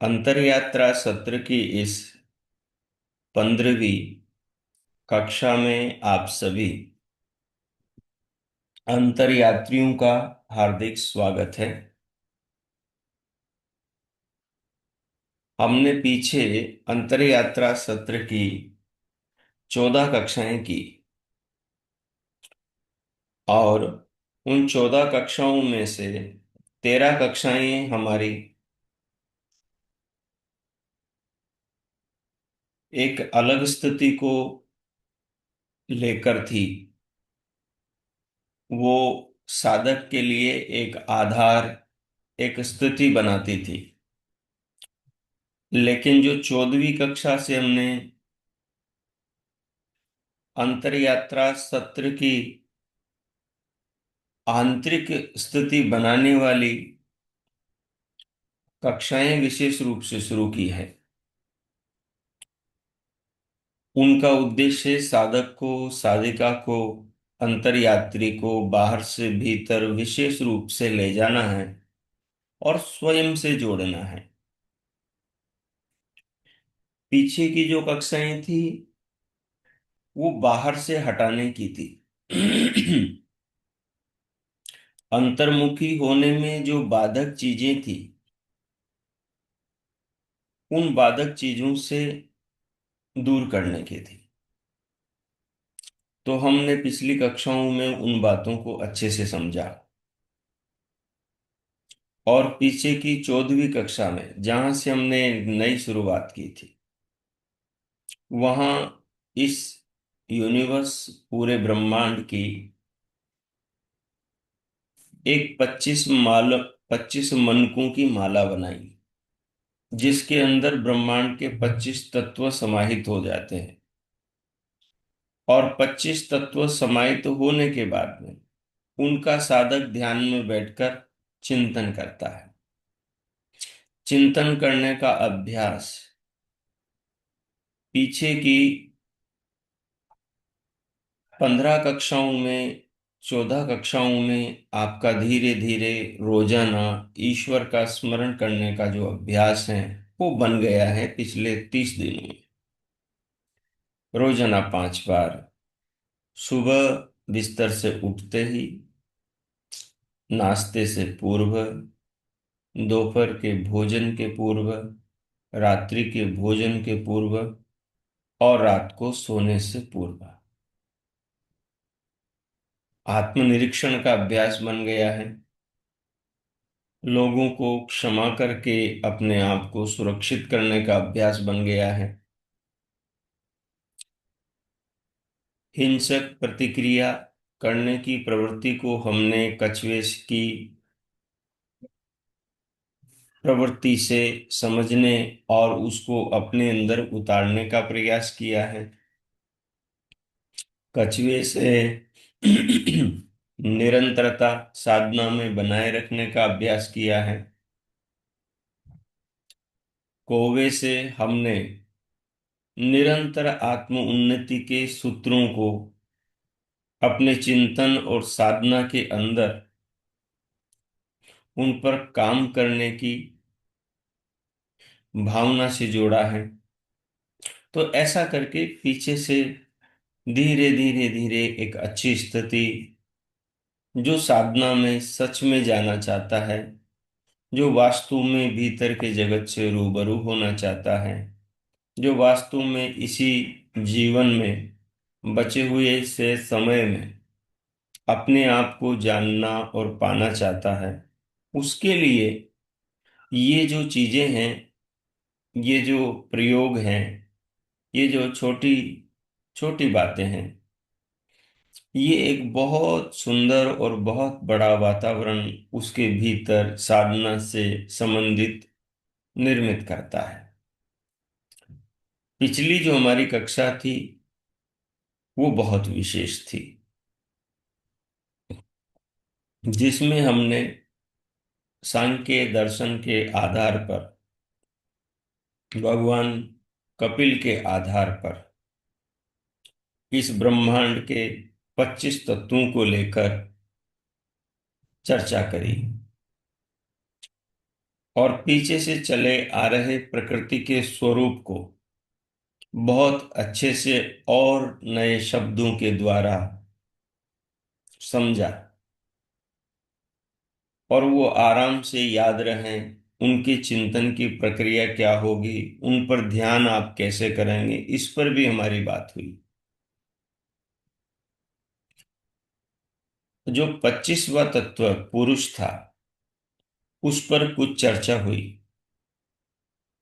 अंतरयात्रा सत्र की इस 15वीं कक्षा में आप सभी अंतरयात्रियों का हार्दिक स्वागत है। हमने पीछे अंतरयात्रा सत्र की 14 कक्षाएं की और उन 14 कक्षाओं में से 13 कक्षाएं हमारी एक अलग स्थिति को लेकर थी। वो साधक के लिए एक आधार, एक स्थिति बनाती थी। लेकिन जो 14वीं कक्षा से हमने अंतरयात्रा सत्र की आंतरिक स्थिति बनाने वाली कक्षाएं विशेष रूप से शुरू की है, उनका उद्देश्य साधक को, साधिका को, अंतरयात्री को बाहर से भीतर विशेष रूप से ले जाना है और स्वयं से जोड़ना है। पीछे की जो कक्षाएं थी वो बाहर से हटाने की थी। अंतर्मुखी होने में जो बाधक चीजें थी, उन बाधक चीजों से दूर करने की थी। तो हमने पिछली कक्षाओं में उन बातों को अच्छे से समझा और पीछे की 14वीं कक्षा में जहां से हमने नई शुरुआत की थी, वहां इस यूनिवर्स, पूरे ब्रह्मांड की एक 25 मनकों की माला बनाई, जिसके अंदर ब्रह्मांड के 25 तत्व समाहित हो जाते हैं। और 25 तत्व समाहित होने के बाद में उनका साधक ध्यान में बैठकर चिंतन करता है। चिंतन करने का अभ्यास पीछे की 15 कक्षाओं में, 14 कक्षाओं में आपका धीरे धीरे रोजाना ईश्वर का स्मरण करने का जो अभ्यास है वो बन गया है। पिछले 30 दिनों में रोजाना 5 बार, सुबह बिस्तर से उठते ही, नाश्ते से पूर्व, दोपहर के भोजन के पूर्व, रात्रि के भोजन के पूर्व और रात को सोने से पूर्व आत्मनिरीक्षण का अभ्यास बन गया है। लोगों को क्षमा करके अपने आप को सुरक्षित करने का अभ्यास बन गया है। हिंसक प्रतिक्रिया करने की प्रवृत्ति को हमने कछुए की प्रवृत्ति से समझने और उसको अपने अंदर उतारने का प्रयास किया है। कछुए से निरंतरता साधना में बनाए रखने का अभ्यास किया है। कौवे से हमने निरंतर आत्म उन्नति के सूत्रों को अपने चिंतन और साधना के अंदर उन पर काम करने की भावना से जोड़ा है। तो ऐसा करके पीछे से धीरे धीरे धीरे एक अच्छी स्थिति, जो साधना में सच में जाना चाहता है, जो वास्तु में भीतर के जगत से रूबरू होना चाहता है, जो वास्तु में इसी जीवन में बचे हुए से समय में अपने आप को जानना और पाना चाहता है, उसके लिए ये जो चीजें हैं, ये जो प्रयोग हैं, ये जो छोटी छोटी बातें हैं, ये एक बहुत सुंदर और बहुत बड़ा वातावरण उसके भीतर साधना से संबंधित निर्मित करता है। पिछली जो हमारी कक्षा थी वो बहुत विशेष थी, जिसमें हमने सांख्य दर्शन के आधार पर, भगवान कपिल के आधार पर इस ब्रह्मांड के 25 तत्वों को लेकर चर्चा करी और पीछे से चले आ रहे प्रकृति के स्वरूप को बहुत अच्छे से और नए शब्दों के द्वारा समझा, और वो आराम से याद रहें, उनके चिंतन की प्रक्रिया क्या होगी, उन पर ध्यान आप कैसे करेंगे, इस पर भी हमारी बात हुई। जो 25वां तत्व पुरुष था, उस पर कुछ चर्चा हुई।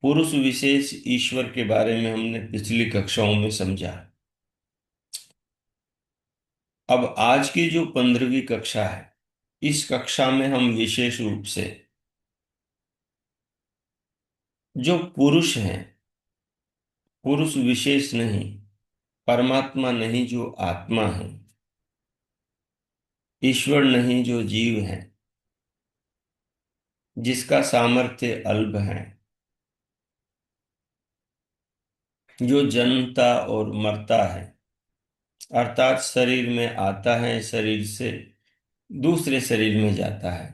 पुरुष विशेष ईश्वर के बारे में हमने पिछली कक्षाओं में समझा। अब आज की जो 15वीं कक्षा है, इस कक्षा में हम विशेष रूप से जो पुरुष हैं, पुरुष विशेष नहीं, परमात्मा नहीं जो आत्मा है, ईश्वर नहीं जो जीव है, जिसका सामर्थ्य अल्प है, जो जन्मता और मरता है, अर्थात शरीर में आता है, शरीर से दूसरे शरीर में जाता है,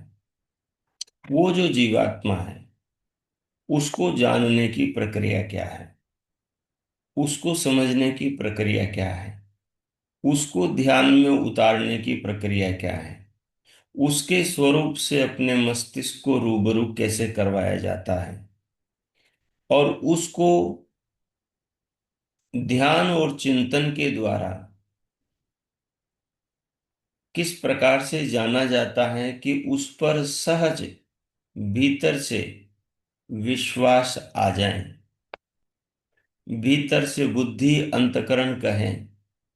वो जो जीवात्मा है, उसको जानने की प्रक्रिया क्या है, उसको समझने की प्रक्रिया क्या है, उसको ध्यान में उतारने की प्रक्रिया क्या है, उसके स्वरूप से अपने मस्तिष्क को रूबरू कैसे करवाया जाता है, और उसको ध्यान और चिंतन के द्वारा किस प्रकार से जाना जाता है कि उस पर सहज भीतर से विश्वास आ जाए, भीतर से बुद्धि अंतकरण कहें,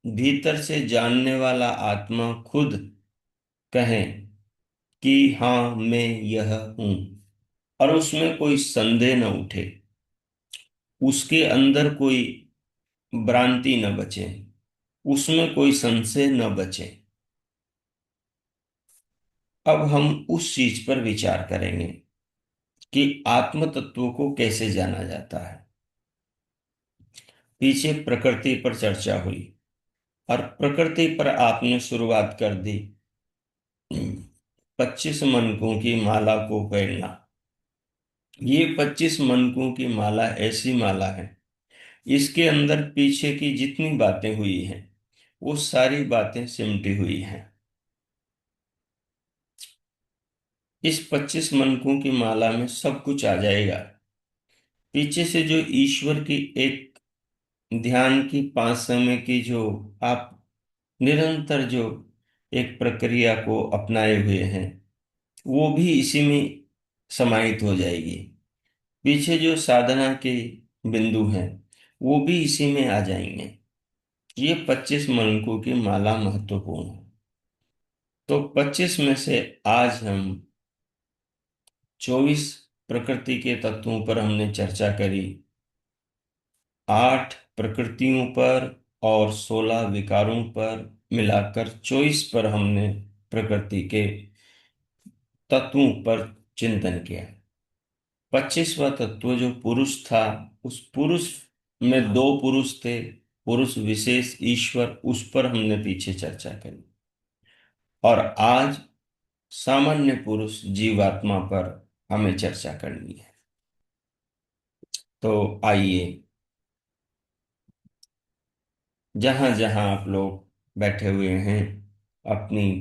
भीतर से जानने वाला आत्मा खुद कहें कि हाँ मैं यह हूं, और उसमें कोई संदेह न उठे, उसके अंदर कोई भ्रांति न बचे, उसमें कोई संशय न बचे। अब हम उस चीज पर विचार करेंगे कि आत्म तत्व को कैसे जाना जाता है। पीछे प्रकृति पर चर्चा हुई, और प्रकृति पर आपने शुरुआत कर दी 25 मनकों की माला को पहनना। ये 25 मनकों की माला ऐसी माला है, इसके अंदर पीछे की जितनी बातें हुई हैं, वो सारी बातें सिमटी हुई हैं। इस 25 मनकों की माला में सब कुछ आ जाएगा। पीछे से जो ईश्वर की एक ध्यान की 5 समय की जो आप निरंतर जो एक प्रक्रिया को अपनाए हुए हैं, वो भी इसी में समाहित हो जाएगी। पीछे जो साधना के बिंदु हैं, वो भी इसी में आ जाएंगे। ये 25 मनकों की माला महत्वपूर्ण है। तो 25 में से आज हम 24 प्रकृति के तत्वों पर हमने चर्चा करी, 8 प्रकृतियों पर और 16 विकारों पर, मिलाकर 24 पर हमने प्रकृति के तत्वों पर चिंतन किया। 25वां तत्व जो पुरुष था, उस पुरुष में दो पुरुष थे, पुरुष विशेष ईश्वर, उस पर हमने पीछे चर्चा करी। और आज सामान्य पुरुष जीवात्मा पर हमें चर्चा करनी है। तो आइए, जहां जहां आप लोग बैठे हुए हैं, अपनी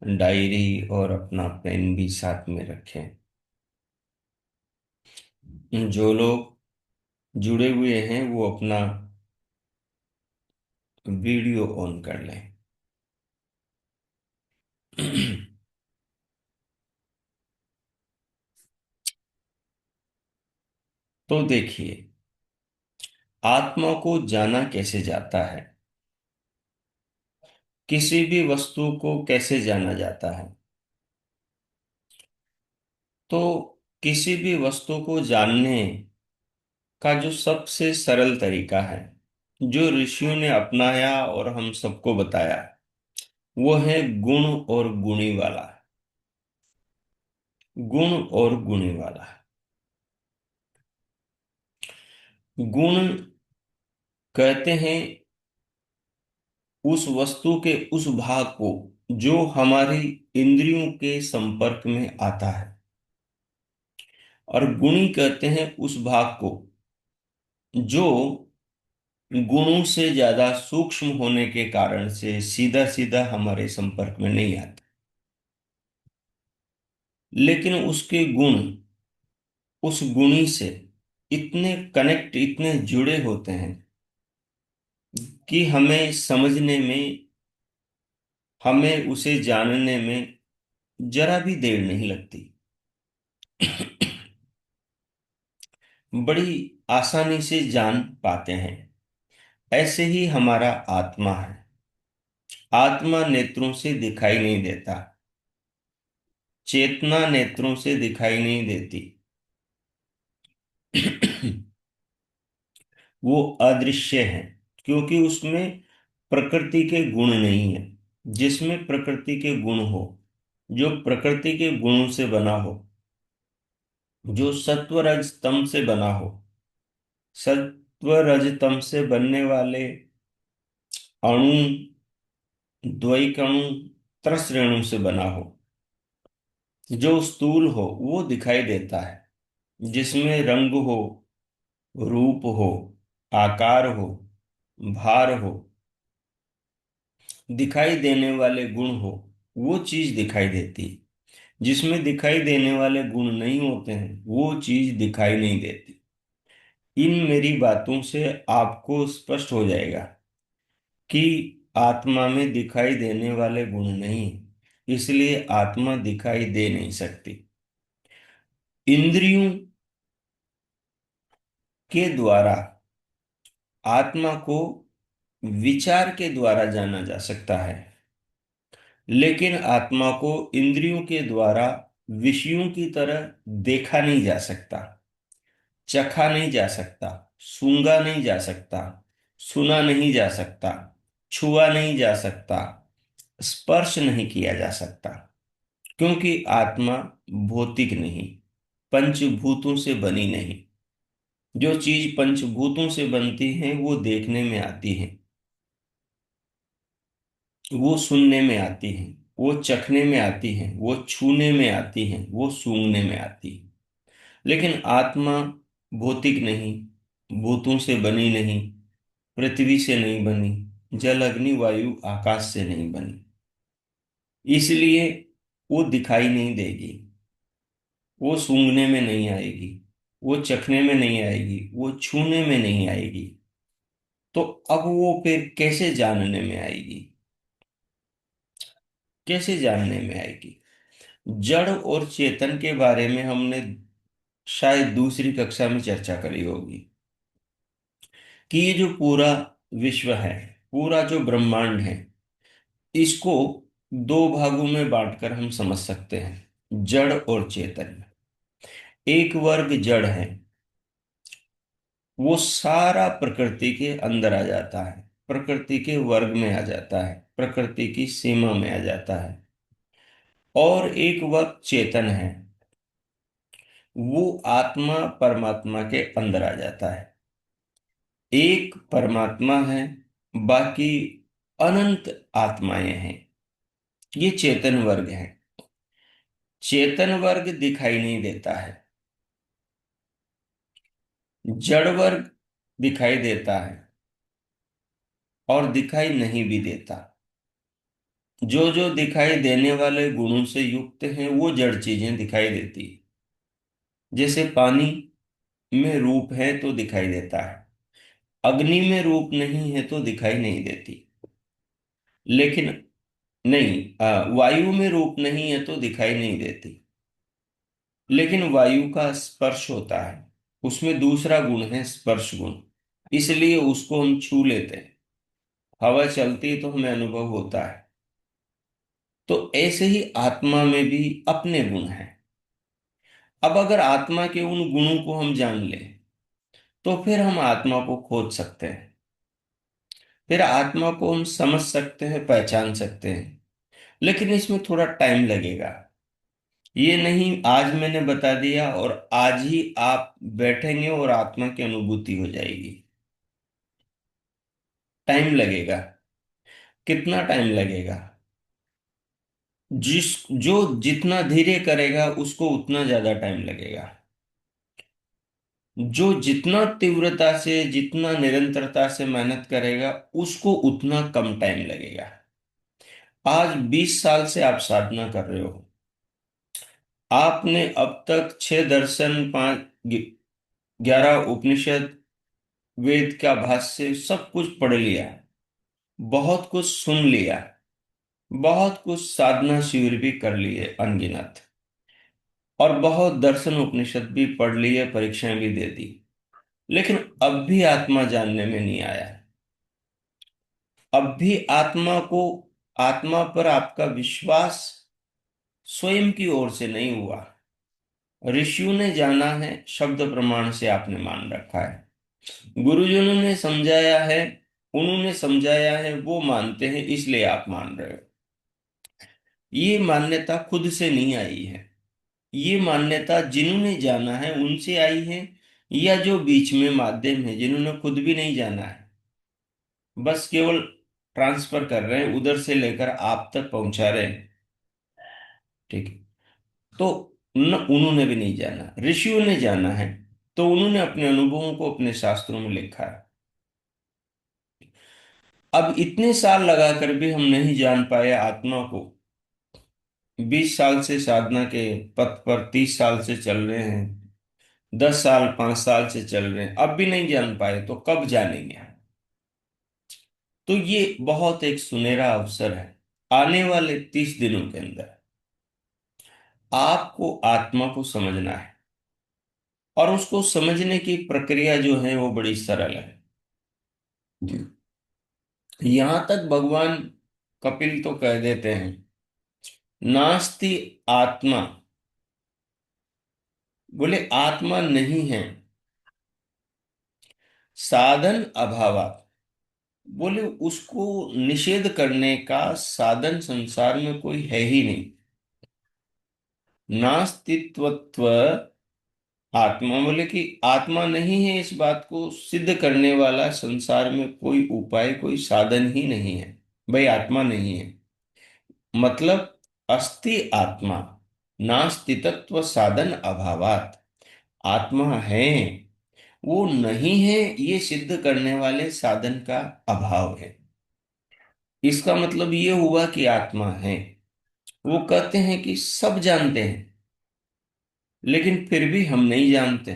डायरी और अपना पेन भी साथ में रखें। जो लोग जुड़े हुए हैं वो अपना वीडियो ऑन कर लें। तो देखिए, आत्मा को जाना कैसे जाता है, किसी भी वस्तु को कैसे जाना जाता है। तो किसी भी वस्तु को जानने का जो सबसे सरल तरीका है, जो ऋषियों ने अपनाया और हम सबको बताया, वो है गुण और गुणी वाला। गुण और गुणी वाला। गुण कहते हैं उस वस्तु के उस भाग को जो हमारी इंद्रियों के संपर्क में आता है। और गुणी कहते हैं उस भाग को जो गुणों से ज्यादा सूक्ष्म होने के कारण से सीधा सीधा हमारे संपर्क में नहीं आता, लेकिन उसके गुण उस गुणी से इतने कनेक्ट, इतने जुड़े होते हैं कि हमें समझने में, हमें उसे जानने में जरा भी देर नहीं लगती। बड़ी आसानी से जान पाते हैं। ऐसे ही हमारा आत्मा है। आत्मा नेत्रों से दिखाई नहीं देता, चेतना नेत्रों से दिखाई नहीं देती। वो अदृश्य है, क्योंकि उसमें प्रकृति के गुण नहीं है। जिसमें प्रकृति के गुण हो, जो प्रकृति के गुणों से बना हो, जो सत्व रज तम से बना हो, सत्व रज तम से बनने वाले अणु, द्वैक अणु, त्रस रेणु से बना हो, जो स्थूल हो वो दिखाई देता है। जिसमें रंग हो, रूप हो, आकार हो, भार हो, दिखाई देने वाले गुण हो, वो चीज दिखाई देती है। जिसमें दिखाई देने वाले गुण नहीं होते हैं वो चीज दिखाई नहीं देती। इन मेरी बातों से आपको स्पष्ट हो जाएगा कि आत्मा में दिखाई देने वाले गुण नहीं है, इसलिए आत्मा दिखाई दे नहीं सकती। इंद्रियों के द्वारा आत्मा को विचार के द्वारा जाना जा सकता है, लेकिन आत्मा को इंद्रियों के द्वारा विषयों की तरह देखा नहीं जा सकता, चखा नहीं जा सकता, सूंघा नहीं जा सकता, सुना नहीं जा सकता, छुआ नहीं जा सकता, स्पर्श नहीं किया जा सकता। क्योंकि आत्मा भौतिक नहीं, पंचभूतों से बनी नहीं। जो चीज पंचभूतों से बनती है वो देखने में आती है, वो सुनने में आती है, वो चखने में आती है, वो छूने में आती है, वो सूंघने में आती है। लेकिन आत्मा भौतिक नहीं, भूतों से बनी नहीं, पृथ्वी से नहीं बनी, जल अग्नि वायु आकाश से नहीं बनी, इसलिए वो दिखाई नहीं देगी, वो सूंघने में नहीं आएगी, वो चखने में नहीं आएगी, वो छूने में नहीं आएगी। तो अब वो फिर कैसे जानने में आएगी? कैसे जानने में आएगी? जड़ और चेतन के बारे में हमने शायद दूसरी कक्षा में चर्चा करी होगी कि ये जो पूरा विश्व है, पूरा जो ब्रह्मांड है, इसको दो भागों में बांटकर हम समझ सकते हैं, जड़ और चेतन। एक वर्ग जड़ है, वो सारा प्रकृति के अंदर आ जाता है, प्रकृति के वर्ग में आ जाता है, प्रकृति की सीमा में आ जाता है। और एक वर्ग चेतन है, वो आत्मा परमात्मा के अंदर आ जाता है। एक परमात्मा है, बाकी अनंत आत्माएं हैं। ये चेतन वर्ग है। चेतन वर्ग दिखाई नहीं देता है, जड़ वर्ग दिखाई देता है और दिखाई नहीं भी देता। जो जो दिखाई देने वाले गुणों से युक्त हैं वो जड़ चीजें दिखाई देती है। जैसे पानी में रूप है तो दिखाई देता है, अग्नि में रूप नहीं है तो दिखाई नहीं देती। लेकिन नहीं, वायु में रूप नहीं है तो दिखाई नहीं देती। लेकिन वायु का स्पर्श होता है, उसमें दूसरा गुण है स्पर्श गुण, इसलिए उसको हम छू लेते हैं। हवा चलती है तो हमें अनुभव होता है। तो ऐसे ही आत्मा में भी अपने गुण हैं। अब अगर आत्मा के उन गुणों को हम जान लें तो फिर हम आत्मा को खोज सकते हैं, फिर आत्मा को हम समझ सकते हैं, पहचान सकते हैं। लेकिन इसमें थोड़ा टाइम लगेगा। ये नहीं आज मैंने बता दिया और आज ही आप बैठेंगे और आत्मा की अनुभूति हो जाएगी। टाइम लगेगा। कितना टाइम लगेगा? जिस जो जितना धीरे करेगा उसको उतना ज्यादा टाइम लगेगा। जो जितना तीव्रता से, जितना निरंतरता से मेहनत करेगा, उसको उतना कम टाइम लगेगा। आज 20 साल से आप साधना कर रहे हो, आपने अब तक 6 दर्शन, 11 उपनिषद, वेद का भाष्य सब कुछ पढ़ लिया, बहुत कुछ सुन लिया, बहुत कुछ साधना शिविर भी कर लिए अनगिनत, और बहुत दर्शन उपनिषद भी पढ़ लिए, परीक्षाएं भी दे दी, लेकिन अब भी आत्मा जानने में नहीं आया। अब भी आत्मा पर आपका विश्वास स्वयं की ओर से नहीं हुआ। ऋषियों ने जाना है, शब्द प्रमाण से आपने मान रखा है, गुरुजनों ने समझाया है, उन्होंने समझाया है, वो मानते हैं, इसलिए आप मान रहे हो। ये मान्यता खुद से नहीं आई है, ये मान्यता जिन्होंने जाना है उनसे आई है, या जो बीच में माध्यम है जिन्होंने खुद भी नहीं जाना है, बस केवल ट्रांसफर कर रहे हैं, उधर से लेकर आप तक पहुंचा रहे हैं। ठीक है। तो उन्होंने भी नहीं जाना, ऋषियों ने जाना है, तो उन्होंने अपने अनुभवों को अपने शास्त्रों में लिखा है। अब इतने साल लगाकर भी हम नहीं जान पाए आत्मा को। 20 साल से साधना के पथ पर, 30 साल से चल रहे हैं, 10 साल, 5 साल से चल रहे हैं, अब भी नहीं जान पाए, तो कब जानेंगे? तो ये बहुत एक सुनहरा अवसर है। आने वाले 30 दिनों के अंदर आपको आत्मा को समझना है, और उसको समझने की प्रक्रिया जो है वो बड़ी सरल है। यहां तक भगवान कपिल तो कह देते हैं, नास्ति आत्मा, बोले आत्मा नहीं है, साधन अभावात, बोले उसको निषेध करने का साधन संसार में कोई है ही नहीं। नास्तित्वत्व आत्मा, बोले कि आत्मा नहीं है, इस बात को सिद्ध करने वाला संसार में कोई उपाय, कोई साधन ही नहीं है। भाई आत्मा नहीं है, मतलब अस्ति आत्मा, नास्तित्व साधन अभावात, आत्मा है, वो नहीं है, ये सिद्ध करने वाले साधन का अभाव है। इसका मतलब ये हुआ कि आत्मा है। वो कहते हैं कि सब जानते हैं, लेकिन फिर भी हम नहीं जानते।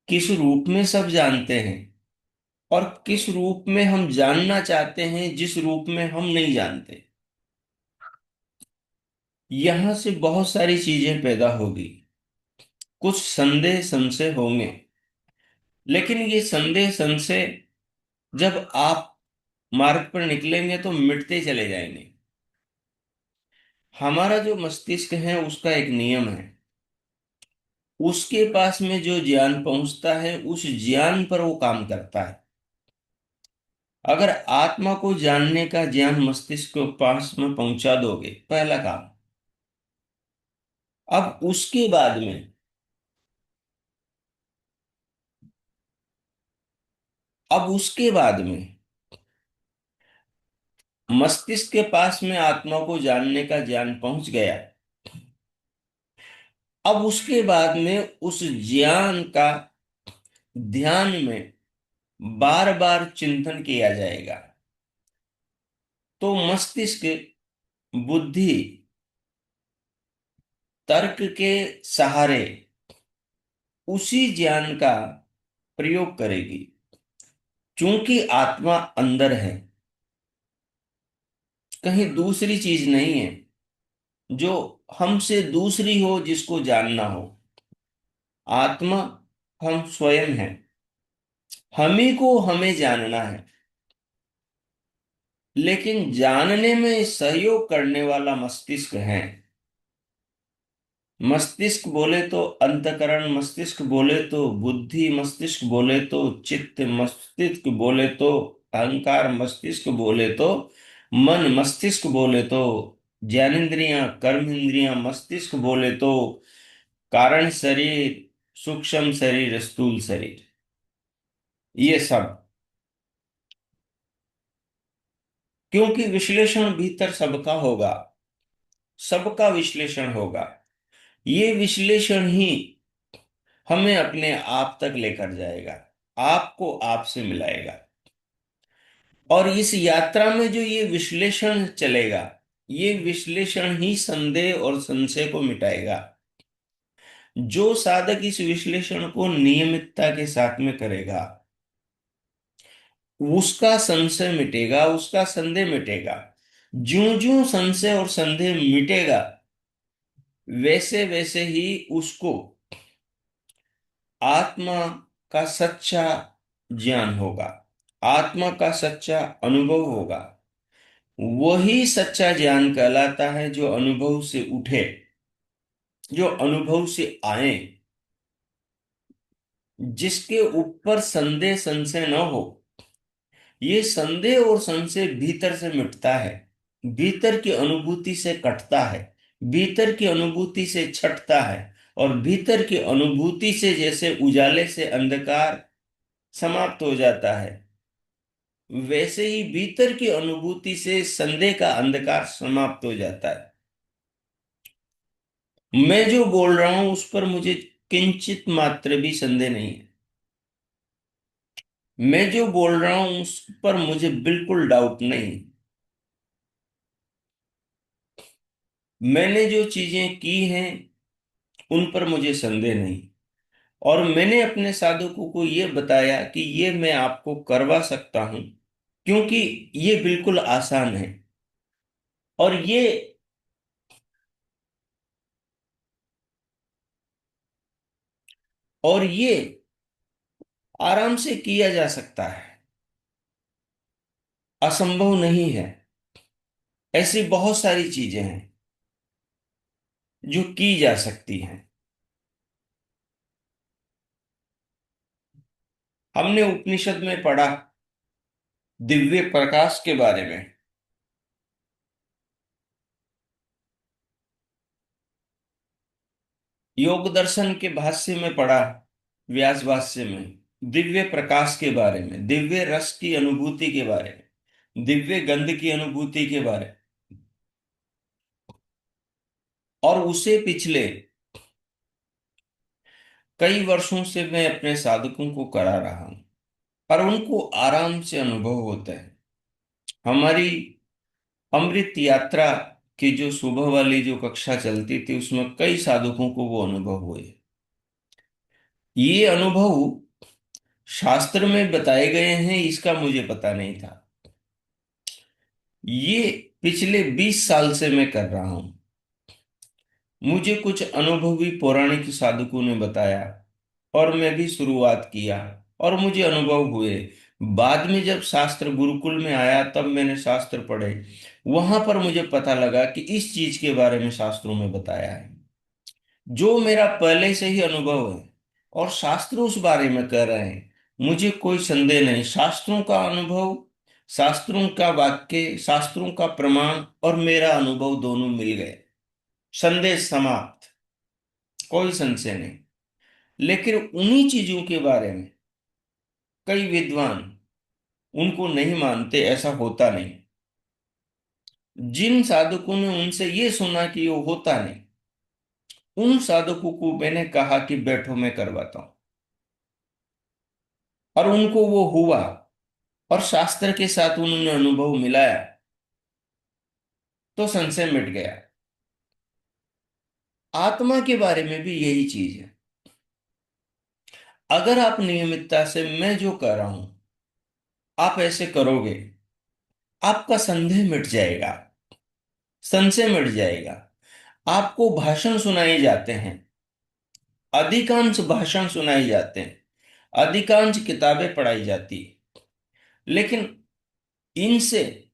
किस रूप में सब जानते हैं, और किस रूप में हम जानना चाहते हैं, जिस रूप में हम नहीं जानते। यहां से बहुत सारी चीजें पैदा होगी, कुछ संदेह संशय होंगे, लेकिन ये संदेह संशय जब आप मार्ग पर निकलेंगे तो मिटते चले जाएंगे। हमारा जो मस्तिष्क है उसका एक नियम है, उसके पास में जो ज्ञान पहुंचता है उस ज्ञान पर वो काम करता है। अगर आत्मा को जानने का ज्ञान मस्तिष्क के पास में पहुंचा दोगे, पहला काम। अब उसके बाद में, अब उसके बाद में मस्तिष्क के पास में आत्मा को जानने का ज्ञान पहुंच गया, अब उसके बाद में उस ज्ञान का ध्यान में बार बार चिंतन किया जाएगा। तो मस्तिष्क, बुद्धि, तर्क के सहारे उसी ज्ञान का प्रयोग करेगी, क्योंकि आत्मा अंदर है, कहीं दूसरी चीज नहीं है जो हमसे दूसरी हो, जिसको जानना हो। आत्मा हम स्वयं हैं, हम ही को हमें जानना है, लेकिन जानने में सहयोग करने वाला मस्तिष्क है। मस्तिष्क बोले तो अंतकरण, मस्तिष्क बोले तो बुद्धि, मस्तिष्क बोले तो चित्त, मस्तिष्क बोले तो अहंकार, मस्तिष्क बोले तो मन, मस्तिष्क बोले तो ज्ञानेंद्रियां, कर्म इंद्रियां, मस्तिष्क बोले तो कारण शरीर, सूक्ष्म शरीर, स्थूल शरीर, ये सब। क्योंकि विश्लेषण भीतर सबका होगा, सबका विश्लेषण होगा। ये विश्लेषण ही हमें अपने आप तक लेकर जाएगा, आपको आपसे मिलाएगा। और इस यात्रा में जो ये विश्लेषण चलेगा, ये विश्लेषण ही संदेह और संशय को मिटाएगा। जो साधक इस विश्लेषण को नियमितता के साथ में करेगा, उसका संशय मिटेगा, उसका संदेह मिटेगा। ज्यों ज्यों संशय और संदेह मिटेगा, वैसे वैसे ही उसको आत्मा का सच्चा ज्ञान होगा, आत्मा का सच्चा अनुभव होगा। वही सच्चा ज्ञान कहलाता है जो अनुभव से उठे, जो अनुभव से आए, जिसके ऊपर संदेह संशय न हो। ये संदेह और संशय भीतर से मिटता है, भीतर की अनुभूति से कटता है, भीतर की अनुभूति से छटता है। और भीतर की अनुभूति से जैसे उजाले से अंधकार समाप्त हो जाता है, वैसे ही भीतर की अनुभूति से संदेह का अंधकार समाप्त हो जाता है। मैं जो बोल रहा हूं उस पर मुझे किंचित मात्र भी संदेह नहीं है। मैं जो बोल रहा हूं उस पर मुझे बिल्कुल डाउट नहीं। मैंने जो चीजें की हैं उन पर मुझे संदेह नहीं। और मैंने अपने साधकों को ये बताया कि ये मैं आपको करवा सकता हूं, क्योंकि ये बिल्कुल आसान है। और ये आराम से किया जा सकता है, असंभव नहीं है। ऐसी बहुत सारी चीजें हैं जो की जा सकती हैं। हमने उपनिषद में पढ़ा दिव्य प्रकाश के बारे में। योग दर्शन के भाष्य में पढ़ा, व्यास भाष्य में, दिव्य प्रकाश के बारे में, दिव्य रस की अनुभूति के बारे में, दिव्य गंध की अनुभूति के बारे में। और उसे पिछले कई वर्षों से मैं अपने साधकों को करा रहा हूं, और उनको आराम से अनुभव होता है। हमारी अमृत यात्रा की जो सुबह वाली जो कक्षा चलती थी, उसमें कई साधकों को वो अनुभव हुए। ये अनुभव शास्त्र में बताए गए हैं इसका मुझे पता नहीं था। ये पिछले 20 साल से मैं कर रहा हूं। मुझे कुछ अनुभवी पौराणिक साधकों ने बताया, और मैं भी शुरुआत किया, और मुझे अनुभव हुए। बाद में जब शास्त्र गुरुकुल में आया, तब मैंने शास्त्र पढ़े। वहां पर मुझे पता लगा कि इस चीज के बारे में शास्त्रों में बताया है, जो मेरा पहले से ही अनुभव है। और शास्त्र उस बारे में कह रहे हैं, मुझे कोई संदेह नहीं। शास्त्रों का अनुभव, शास्त्रों का वाक्य, शास्त्रों का प्रमाण और मेरा अनुभव दोनों मिल गए, संदेह समाप्त, कोई संशय नहीं। लेकिन उन्हीं चीजों के बारे में कई विद्वान उनको नहीं मानते, ऐसा होता नहीं। जिन साधकों ने उनसे ये सुना कि वो होता नहीं, उन साधकों को मैंने कहा कि बैठो मैं करवाता हूं। और उनको वो हुआ, और शास्त्र के साथ उन्होंने अनुभव मिलाया, तो संशय मिट गया। आत्मा के बारे में भी यही चीज है। अगर आप नियमितता से मैं जो कर रहा हूं आप ऐसे करोगे, आपका संदेह मिट जाएगा, संशय मिट जाएगा। आपको भाषण सुनाए जाते हैं, अधिकांश भाषण सुनाए जाते हैं, अधिकांश किताबें पढ़ाई जाती है, लेकिन इनसे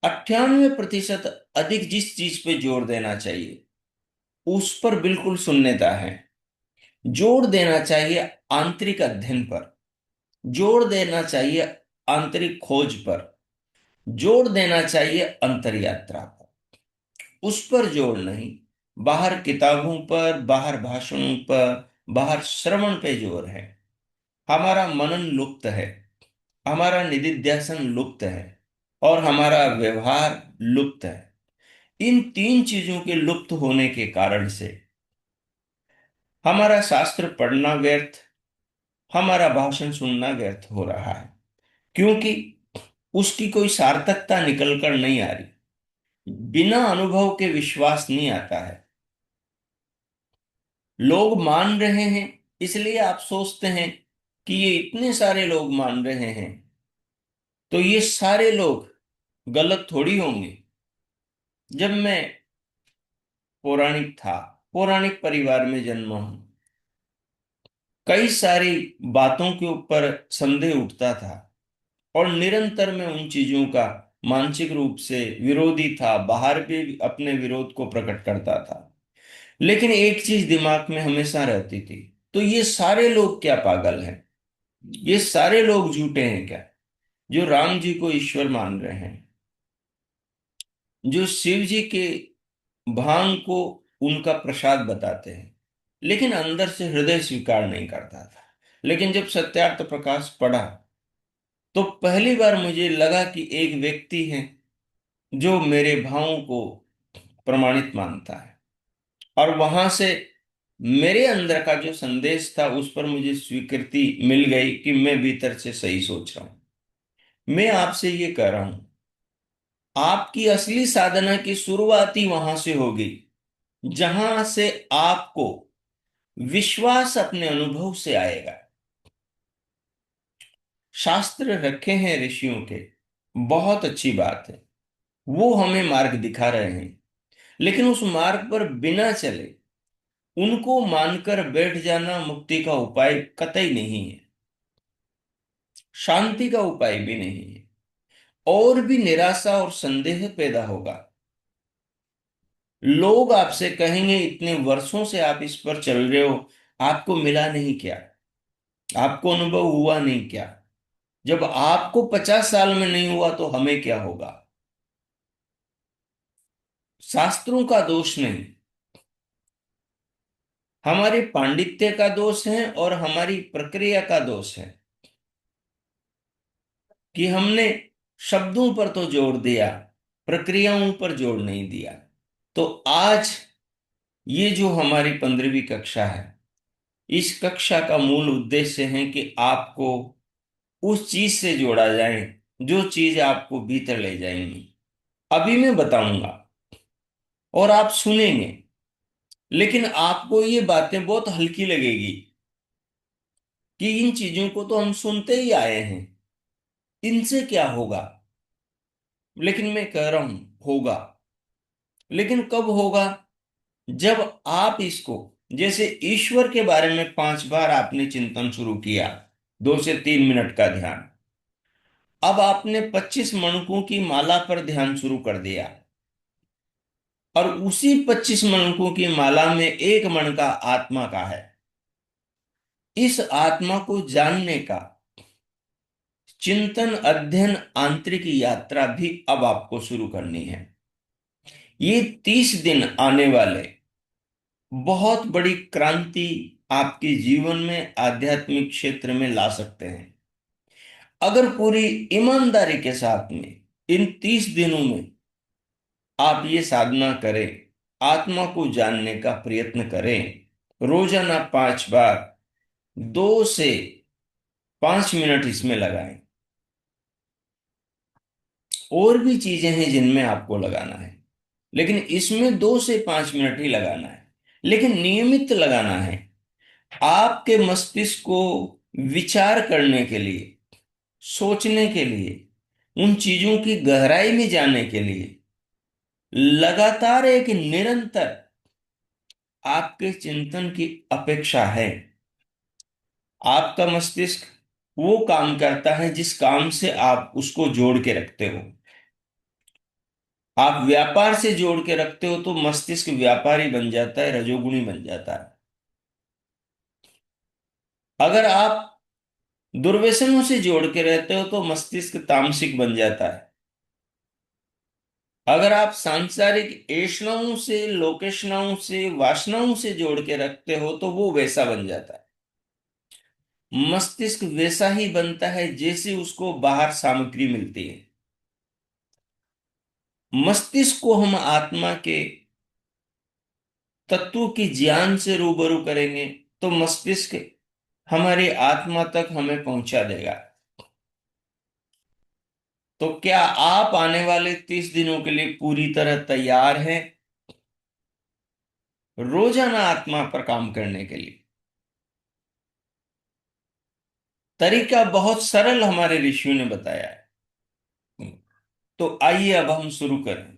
98% अधिक जिस चीज पे जोर देना चाहिए उस पर बिल्कुल शून्यता है। जोर देना चाहिए आंतरिक अध्ययन पर, जोर देना चाहिए आंतरिक खोज पर, जोर देना चाहिए अंतर यात्रा पर। उस पर जोर नहीं, बाहर किताबों पर, बाहर भाषणों पर, बाहर श्रवण पे जोर है। हमारा मनन लुप्त है, हमारा निदिध्यासन लुप्त है, और हमारा व्यवहार लुप्त है। इन तीन चीजों के लुप्त होने के कारण से हमारा शास्त्र पढ़ना व्यर्थ, हमारा भाषण सुनना व्यर्थ हो रहा है, क्योंकि उसकी कोई सार्थकता निकल कर नहीं आ रही। बिना अनुभव के विश्वास नहीं आता है। लोग मान रहे हैं, इसलिए आप सोचते हैं कि ये इतने सारे लोग मान रहे हैं, तो ये सारे लोग गलत थोड़ी होंगे। जब मैं पौराणिक था, पौराणिक परिवार में जन्मा हूं, कई सारी बातों के ऊपर संदेह उठता था, और निरंतर मैं उन चीजों का मानसिक रूप से विरोधी था, बाहर भी अपने विरोध को प्रकट करता था। लेकिन एक चीज दिमाग में हमेशा रहती थी, तो ये सारे लोग क्या पागल हैं? ये सारे लोग झूठे हैं क्या, जो राम जी को ईश्वर मान रहे हैं, जो शिव जी के भांग को उनका प्रसाद बताते हैं, लेकिन अंदर से हृदय स्वीकार नहीं करता था। लेकिन जब सत्यार्थ प्रकाश पढ़ा, तो पहली बार मुझे लगा कि एक व्यक्ति है जो मेरे भावों को प्रमाणित मानता है। और वहां से मेरे अंदर का जो संदेश था, उस पर मुझे स्वीकृति मिल गई कि मैं भीतर से सही सोच रहा हूं। मैं आपसे ये कह रहा हूं, आपकी असली साधना की शुरुआत ही वहां से होगी, जहां से आपको विश्वास अपने अनुभव से आएगा। शास्त्र रखे हैं ऋषियों के, बहुत अच्छी बात है, वो हमें मार्ग दिखा रहे हैं। लेकिन उस मार्ग पर बिना चले उनको मानकर बैठ जाना मुक्ति का उपाय कतई नहीं है, शांति का उपाय भी नहीं है, और भी निराशा और संदेह पैदा होगा। लोग आपसे कहेंगे, इतने वर्षों से आप इस पर चल रहे हो, आपको मिला नहीं क्या? आपको अनुभव हुआ नहीं क्या? जब आपको 50 साल में नहीं हुआ तो हमें क्या होगा? शास्त्रों का दोष नहीं, हमारे पांडित्य का दोष है और हमारी प्रक्रिया का दोष है, कि हमने शब्दों पर तो जोर दिया, प्रक्रियाओं पर जोर नहीं दिया। तो आज ये जो हमारी 15वीं कक्षा है, इस कक्षा का मूल उद्देश्य है कि आपको उस चीज से जोड़ा जाए जो चीज आपको भीतर ले जाएंगी। अभी मैं बताऊंगा और आप सुनेंगे, लेकिन आपको ये बातें बहुत हल्की लगेगी कि इन चीजों को तो हम सुनते ही आए हैं, इनसे क्या होगा। लेकिन मैं कह रहा हूं, होगा। लेकिन कब होगा? जब आप इसको, जैसे ईश्वर के बारे में 5 बार आपने चिंतन शुरू किया, 2 से 3 मिनट का ध्यान, अब आपने 25 मणकों की माला पर ध्यान शुरू कर दिया, और उसी 25 मणकों की माला में एक मणका आत्मा का है। इस आत्मा को जानने का चिंतन, अध्ययन, आंतरिक यात्रा भी अब आपको शुरू करनी है। ये 30 दिन आने वाले बहुत बड़ी क्रांति आपके जीवन में, आध्यात्मिक क्षेत्र में ला सकते हैं, अगर पूरी ईमानदारी के साथ में इन 30 दिनों में आप ये साधना करें, आत्मा को जानने का प्रयत्न करें। रोजाना 5 बार 2 से 5 मिनट इसमें लगाएं। और भी चीजें हैं जिनमें आपको लगाना है, लेकिन इसमें 2 से 5 मिनट ही लगाना है, लेकिन नियमित लगाना है। आपके मस्तिष्क को विचार करने के लिए, सोचने के लिए, उन चीजों की गहराई में जाने के लिए लगातार एक निरंतर आपके चिंतन की अपेक्षा है। आपका मस्तिष्क वो काम करता है जिस काम से आप उसको जोड़ के रखते हो। आप व्यापार से जोड़ के रखते हो तो मस्तिष्क व्यापारी बन जाता है, रजोगुणी बन जाता है। अगर आप दुर्व्यसनों से जोड़ के रहते हो तो मस्तिष्क तामसिक बन जाता है। अगर आप सांसारिक ऐषणाओं से, लोकेशनाओं से, वासनाओं से जोड़ के रखते हो तो वो वैसा बन जाता है। मस्तिष्क वैसा ही बनता है जैसे उसको बाहर सामग्री मिलती है। मस्तिष्क को हम आत्मा के तत्वों की ज्ञान से रूबरू करेंगे तो मस्तिष्क हमारी आत्मा तक हमें पहुंचा देगा। तो क्या आप आने वाले 30 दिनों के लिए पूरी तरह तैयार हैं रोजाना आत्मा पर काम करने के लिए? तरीका बहुत सरल हमारे ऋषियों ने बताया है। तो आइए अब हम शुरू करें।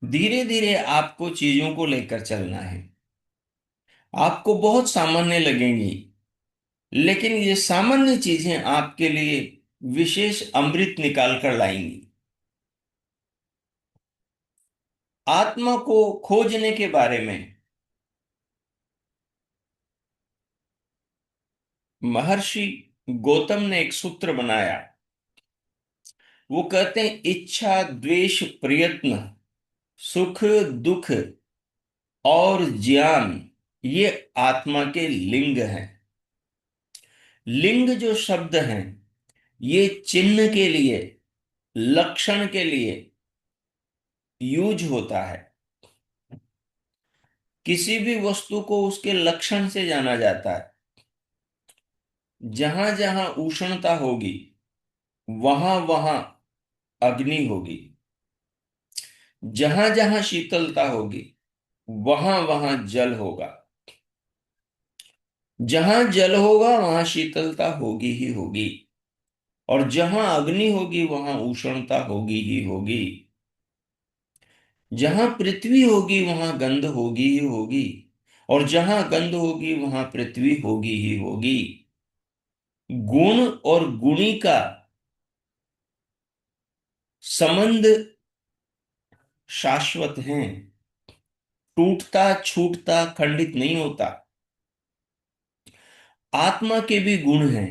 धीरे धीरे आपको चीजों को लेकर चलना है। आपको बहुत सामान्य लगेंगी, लेकिन ये सामान्य चीजें आपके लिए विशेष अमृत निकाल कर लाएंगी। आत्मा को खोजने के बारे में महर्षि गौतम ने एक सूत्र बनाया। वो कहते हैं, इच्छा द्वेष प्रयत्न सुख दुख और ज्ञान, ये आत्मा के लिंग हैं। लिंग जो शब्द हैं, ये चिन्ह के लिए, लक्षण के लिए यूज होता है। किसी भी वस्तु को उसके लक्षण से जाना जाता है। जहां जहां उष्णता होगी वहां वहां अग्नि होगी। जहां जहां शीतलता होगी वहां वहां जल होगा। जहां जल होगा वहां शीतलता होगी ही होगी। और जहां अग्नि होगी वहां उष्णता होगी ही होगी। जहां पृथ्वी होगी वहां गंध होगी ही होगी। और जहां गंध होगी वहां पृथ्वी होगी ही होगी। गुण और गुणी का संबंध शाश्वत है, टूटता छूटता खंडित नहीं होता। आत्मा के भी गुण हैं,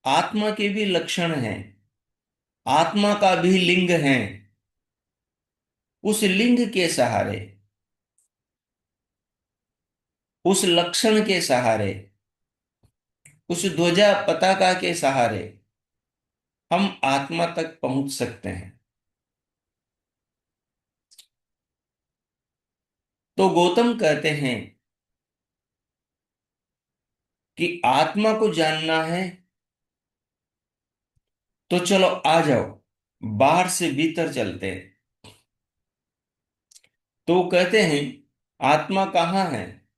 आत्मा के भी लक्षण हैं, आत्मा का भी लिंग है। उस लिंग के सहारे, उस लक्षण के सहारे, उस ध्वजा पताका के सहारे हम आत्मा तक पहुंच सकते हैं। तो गौतम कहते हैं कि आत्मा को जानना है तो चलो आ जाओ, बाहर से भीतर चलते हैं। तो वो कहते हैं, आत्मा कहाँ है?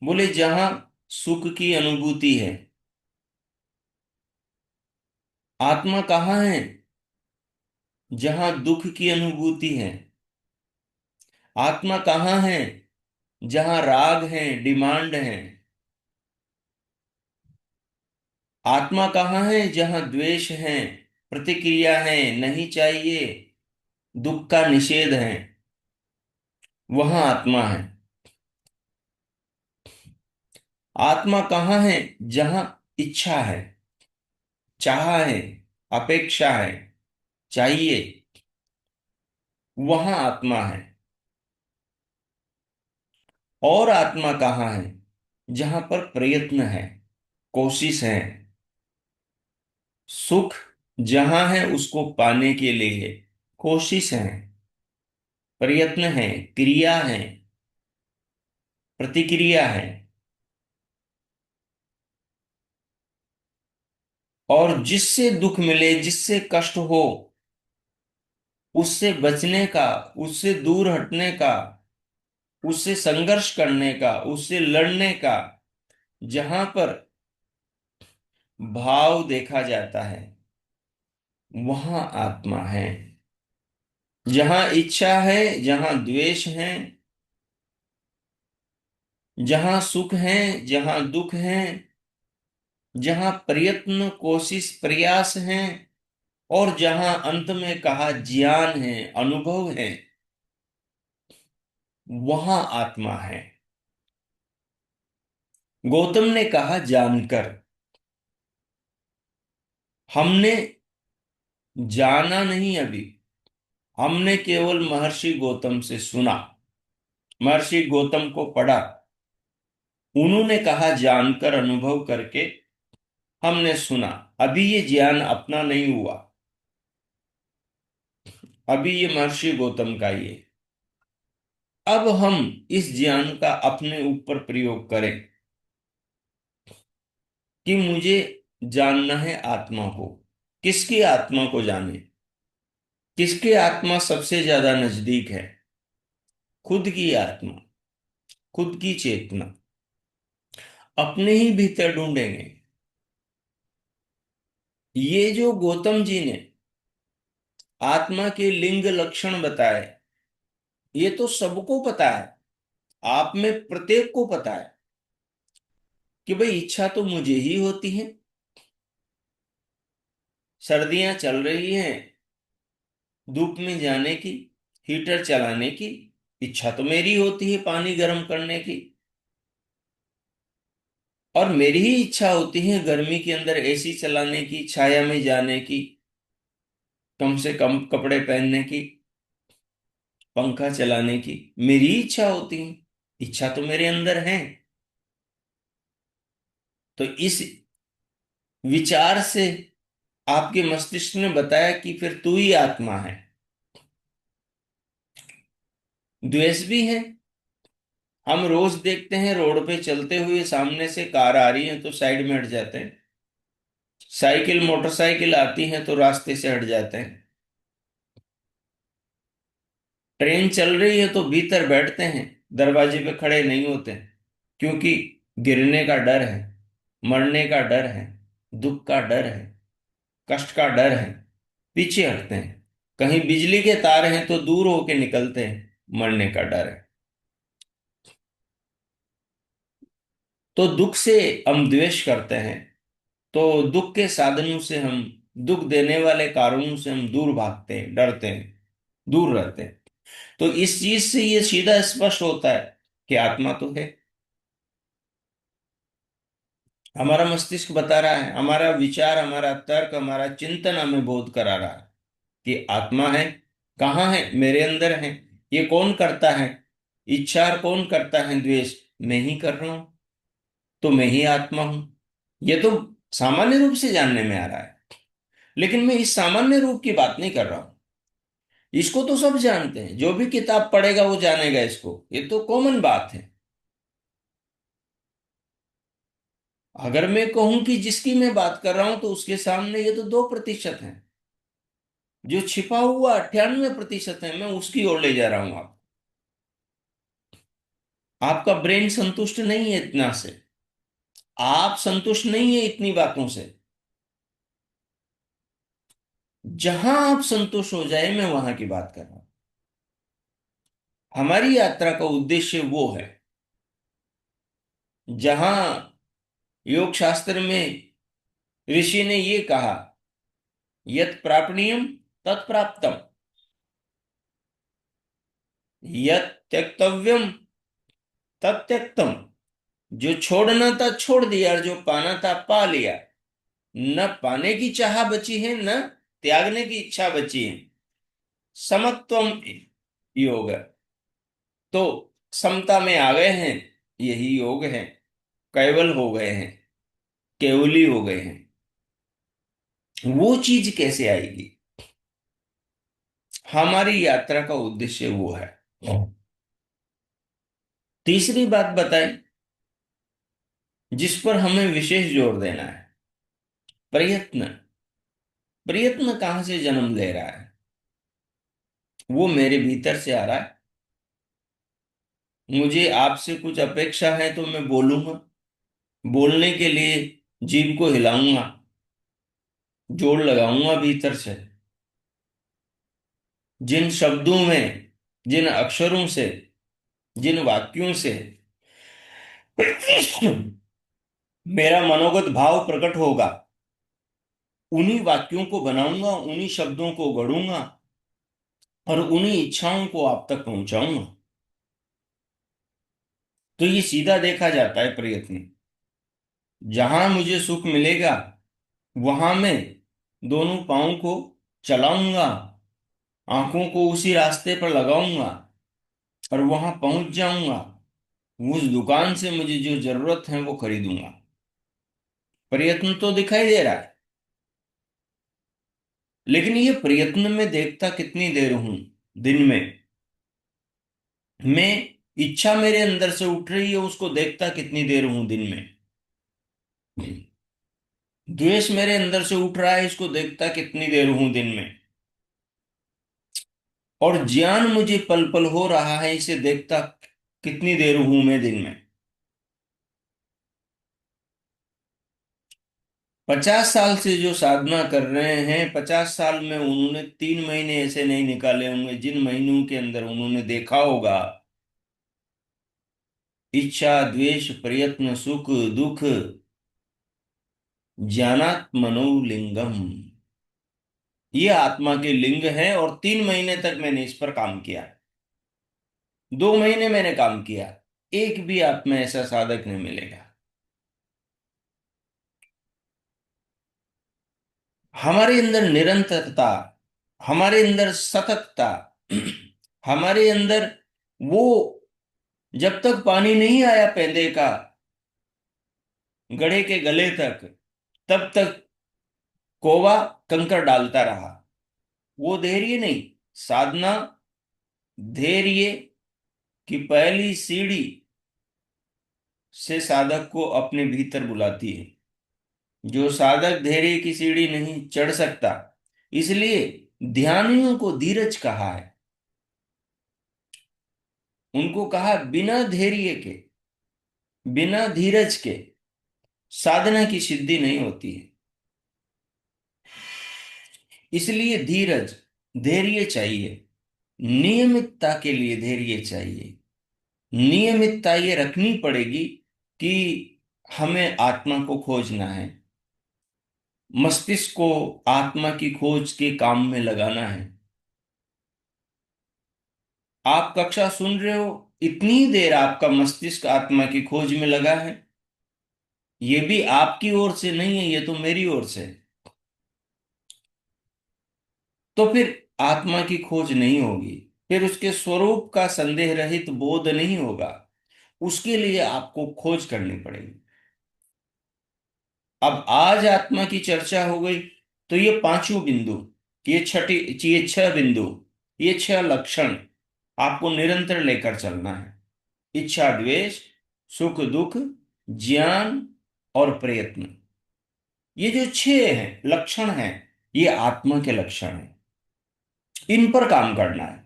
बोले जहां सुख की अनुभूति है। आत्मा कहाँ है? जहां दुख की अनुभूति है। आत्मा कहाँ है? जहां राग है, डिमांड है। आत्मा कहाँ है? जहां द्वेष है, प्रतिक्रिया है, नहीं चाहिए, दुख का निषेध है, वहां आत्मा है। आत्मा कहाँ है? जहां इच्छा है, चाह है, अपेक्षा है, चाहिए, वहां आत्मा है। और आत्मा कहाँ है? जहां पर प्रयत्न है, कोशिश है। सुख जहां है उसको पाने के लिए कोशिश है, प्रयत्न है, क्रिया है, प्रतिक्रिया है। और जिससे दुख मिले, जिससे कष्ट हो, उससे बचने का, उससे दूर हटने का, उससे संघर्ष करने का, उससे लड़ने का, जहां पर भाव देखा जाता है वहां आत्मा है। जहां इच्छा है, जहां द्वेष है, जहां सुख है, जहां दुख है, जहां प्रयत्न कोशिश प्रयास है, और जहां अंत में कहा ज्ञान है, अनुभव है, वहां आत्मा है। गौतम ने कहा जानकर। हमने जाना नहीं अभी, हमने केवल महर्षि गौतम से सुना, महर्षि गौतम को पढ़ा। उन्होंने कहा जानकर, अनुभव करके हमने सुना। अभी ये ज्ञान अपना नहीं हुआ। अभी ये महर्षि गौतम का ही है। अब हम इस ज्ञान का अपने ऊपर प्रयोग करें कि मुझे जानना है आत्मा को। किसकी आत्मा को जाने? किसकी आत्मा सबसे ज्यादा नजदीक है? खुद की आत्मा, खुद की चेतना। अपने ही भीतर ढूंढेंगे। ये जो गौतम जी ने आत्मा के लिंग लक्षण बताए, ये तो सबको पता है। आप में प्रत्येक को पता है कि भाई इच्छा तो मुझे ही होती है। सर्दियां चल रही हैं, धूप में जाने की, हीटर चलाने की इच्छा तो मेरी होती है, पानी गर्म करने की। और मेरी ही इच्छा होती है गर्मी के अंदर एसी चलाने की, छाया में जाने की, कम से कम कपड़े पहनने की, पंखा चलाने की। मेरी ही इच्छा होती है। इच्छा तो मेरे अंदर है। तो इस विचार से आपके मस्तिष्क ने बताया कि फिर तू ही आत्मा है। द्वेष भी है। हम रोज देखते हैं रोड पे चलते हुए, सामने से कार आ रही है तो साइड में हट जाते हैं। साइकिल मोटरसाइकिल आती है तो रास्ते से हट जाते हैं। ट्रेन चल रही है तो भीतर बैठते हैं, दरवाजे पे खड़े नहीं होते, क्योंकि गिरने का डर है, मरने का डर है, दुख का डर है, कष्ट का डर है, पीछे हटते हैं। कहीं बिजली के तार हैं तो दूर होके निकलते हैं, मरने का डर है। तो दुख से हम द्वेष करते हैं। तो दुख के साधनों से हम, दुख देने वाले कारणों से हम दूर भागते हैं, डरते हैं, दूर रहते हैं। तो इस चीज से ये सीधा स्पष्ट होता है कि आत्मा तो है। हमारा मस्तिष्क बता रहा है, हमारा विचार, हमारा तर्क, हमारा चिंतन हमें बोध करा रहा है कि आत्मा है। कहाँ है? मेरे अंदर है। ये कौन करता है? इच्छा कौन करता है? द्वेष मैं ही कर रहा हूं। तो मैं ही आत्मा हूं। ये तो सामान्य रूप से जानने में आ रहा है। लेकिन मैं इस सामान्य रूप की बात नहीं कर रहा हूं। इसको तो सब जानते हैं, जो भी किताब पढ़ेगा वो जानेगा इसको, ये तो कॉमन बात है। अगर मैं कहूं कि जिसकी मैं बात कर रहा हूं, तो उसके सामने ये तो 2% है। जो छिपा हुआ 98% है, मैं उसकी ओर ले जा रहा हूं। आप, आपका ब्रेन संतुष्ट नहीं है इतना से। आप संतुष्ट नहीं है इतनी बातों से। जहां आप संतुष्ट हो जाए, मैं वहां की बात कर रहा हूं। हमारी यात्रा का उद्देश्य वो है। जहां योग शास्त्र में ऋषि ने ये कहा, यत प्रापणीयम तत् प्राप्तम, यत त्यक्तव्यम तत् त्यक्तम। जो छोड़ना था छोड़ दिया, और जो पाना था पा लिया। न पाने की चाह बची है, न त्यागने की इच्छा बची है। समत्वम योग। तो समता में आ गए हैं, यही योग है। कैवल हो गए हैं, केवली हो गए हैं। वो चीज कैसे आएगी? हमारी यात्रा का उद्देश्य वो है। तीसरी बात बताएं, जिस पर हमें विशेष जोर देना है। प्रयत्न। प्रयत्न कहां से जन्म ले रहा है? वो मेरे भीतर से आ रहा है। मुझे आपसे कुछ अपेक्षा है तो मैं बोलूंगा। बोलने के लिए जीभ को हिलाऊंगा, जोर लगाऊंगा भीतर से। जिन शब्दों में, जिन अक्षरों से, जिन वाक्यों से मेरा मनोगत भाव प्रकट होगा, उन्हीं वाक्यों को बनाऊंगा, उन्हीं शब्दों को गढ़ूंगा, और उन्हीं इच्छाओं को आप तक पहुंचाऊंगा। तो ये सीधा देखा जाता है प्रयत्न। जहां मुझे सुख मिलेगा, वहां मैं दोनों पांवों को चलाऊंगा, आंखों को उसी रास्ते पर लगाऊंगा, और वहां पहुंच जाऊंगा। उस दुकान से मुझे जो जरूरत है वो खरीदूंगा। प्रयत्न तो दिखाई दे रहा है। लेकिन ये प्रयत्न में देखता कितनी देर हूं दिन में। मैं इच्छा मेरे अंदर से उठ रही है, उसको देखता कितनी देर हूं दिन में। द्वेष मेरे अंदर से उठ रहा है, इसको देखता कितनी देर हूं दिन में। और ज्ञान मुझे पल पल हो रहा है, इसे देखता कितनी देर हूं मैं दिन में। 50 साल से जो साधना कर रहे हैं, 50 साल में उन्होंने 3 महीने ऐसे नहीं निकाले होंगे जिन महीनों के अंदर उन्होंने देखा होगा इच्छा द्वेष प्रयत्न सुख दुख ज्ञानात् मनोलिंगम, ये आत्मा के लिंग है। और 3 महीने तक मैंने इस पर काम किया, 2 महीने मैंने काम किया, एक भी आप में ऐसा साधक नहीं मिलेगा। हमारे अंदर निरंतरता, हमारे अंदर सततता, हमारे अंदर वो, जब तक पानी नहीं आया पेंदे का गड़े के गले तक, तब तक कोवा कंकर डालता रहा। वो धैर्य नहीं, साधना धैर्य की पहली सीढ़ी से साधक को अपने भीतर बुलाती है। जो साधक धैर्य की सीढ़ी नहीं चढ़ सकता, इसलिए ध्यानियों को धीरज कहा है। उनको कहा बिना धैर्य के, बिना धीरज के साधना की सिद्धि नहीं होती है। इसलिए धीरज, धैर्य चाहिए। नियमितता के लिए धैर्य चाहिए। नियमितता ये रखनी पड़ेगी कि हमें आत्मा को खोजना है, मस्तिष्क को आत्मा की खोज के काम में लगाना है। आप कक्षा सुन रहे हो, इतनी देर आपका मस्तिष्क आत्मा की खोज में लगा है, ये भी आपकी ओर से नहीं है, ये तो मेरी ओर से है। तो फिर आत्मा की खोज नहीं होगी, फिर उसके स्वरूप का संदेह रहित बोध नहीं होगा। उसके लिए आपको खोज करनी पड़ेगी। अब आज आत्मा की चर्चा हो गई, तो ये पांचों बिंदु, ये 6 बिंदु, ये 6 लक्षण आपको निरंतर लेकर चलना है। इच्छा द्वेष सुख दुख ज्ञान और प्रयत्न, ये जो 6 लक्षण हैं, ये आत्मा के लक्षण हैं। इन पर काम करना है।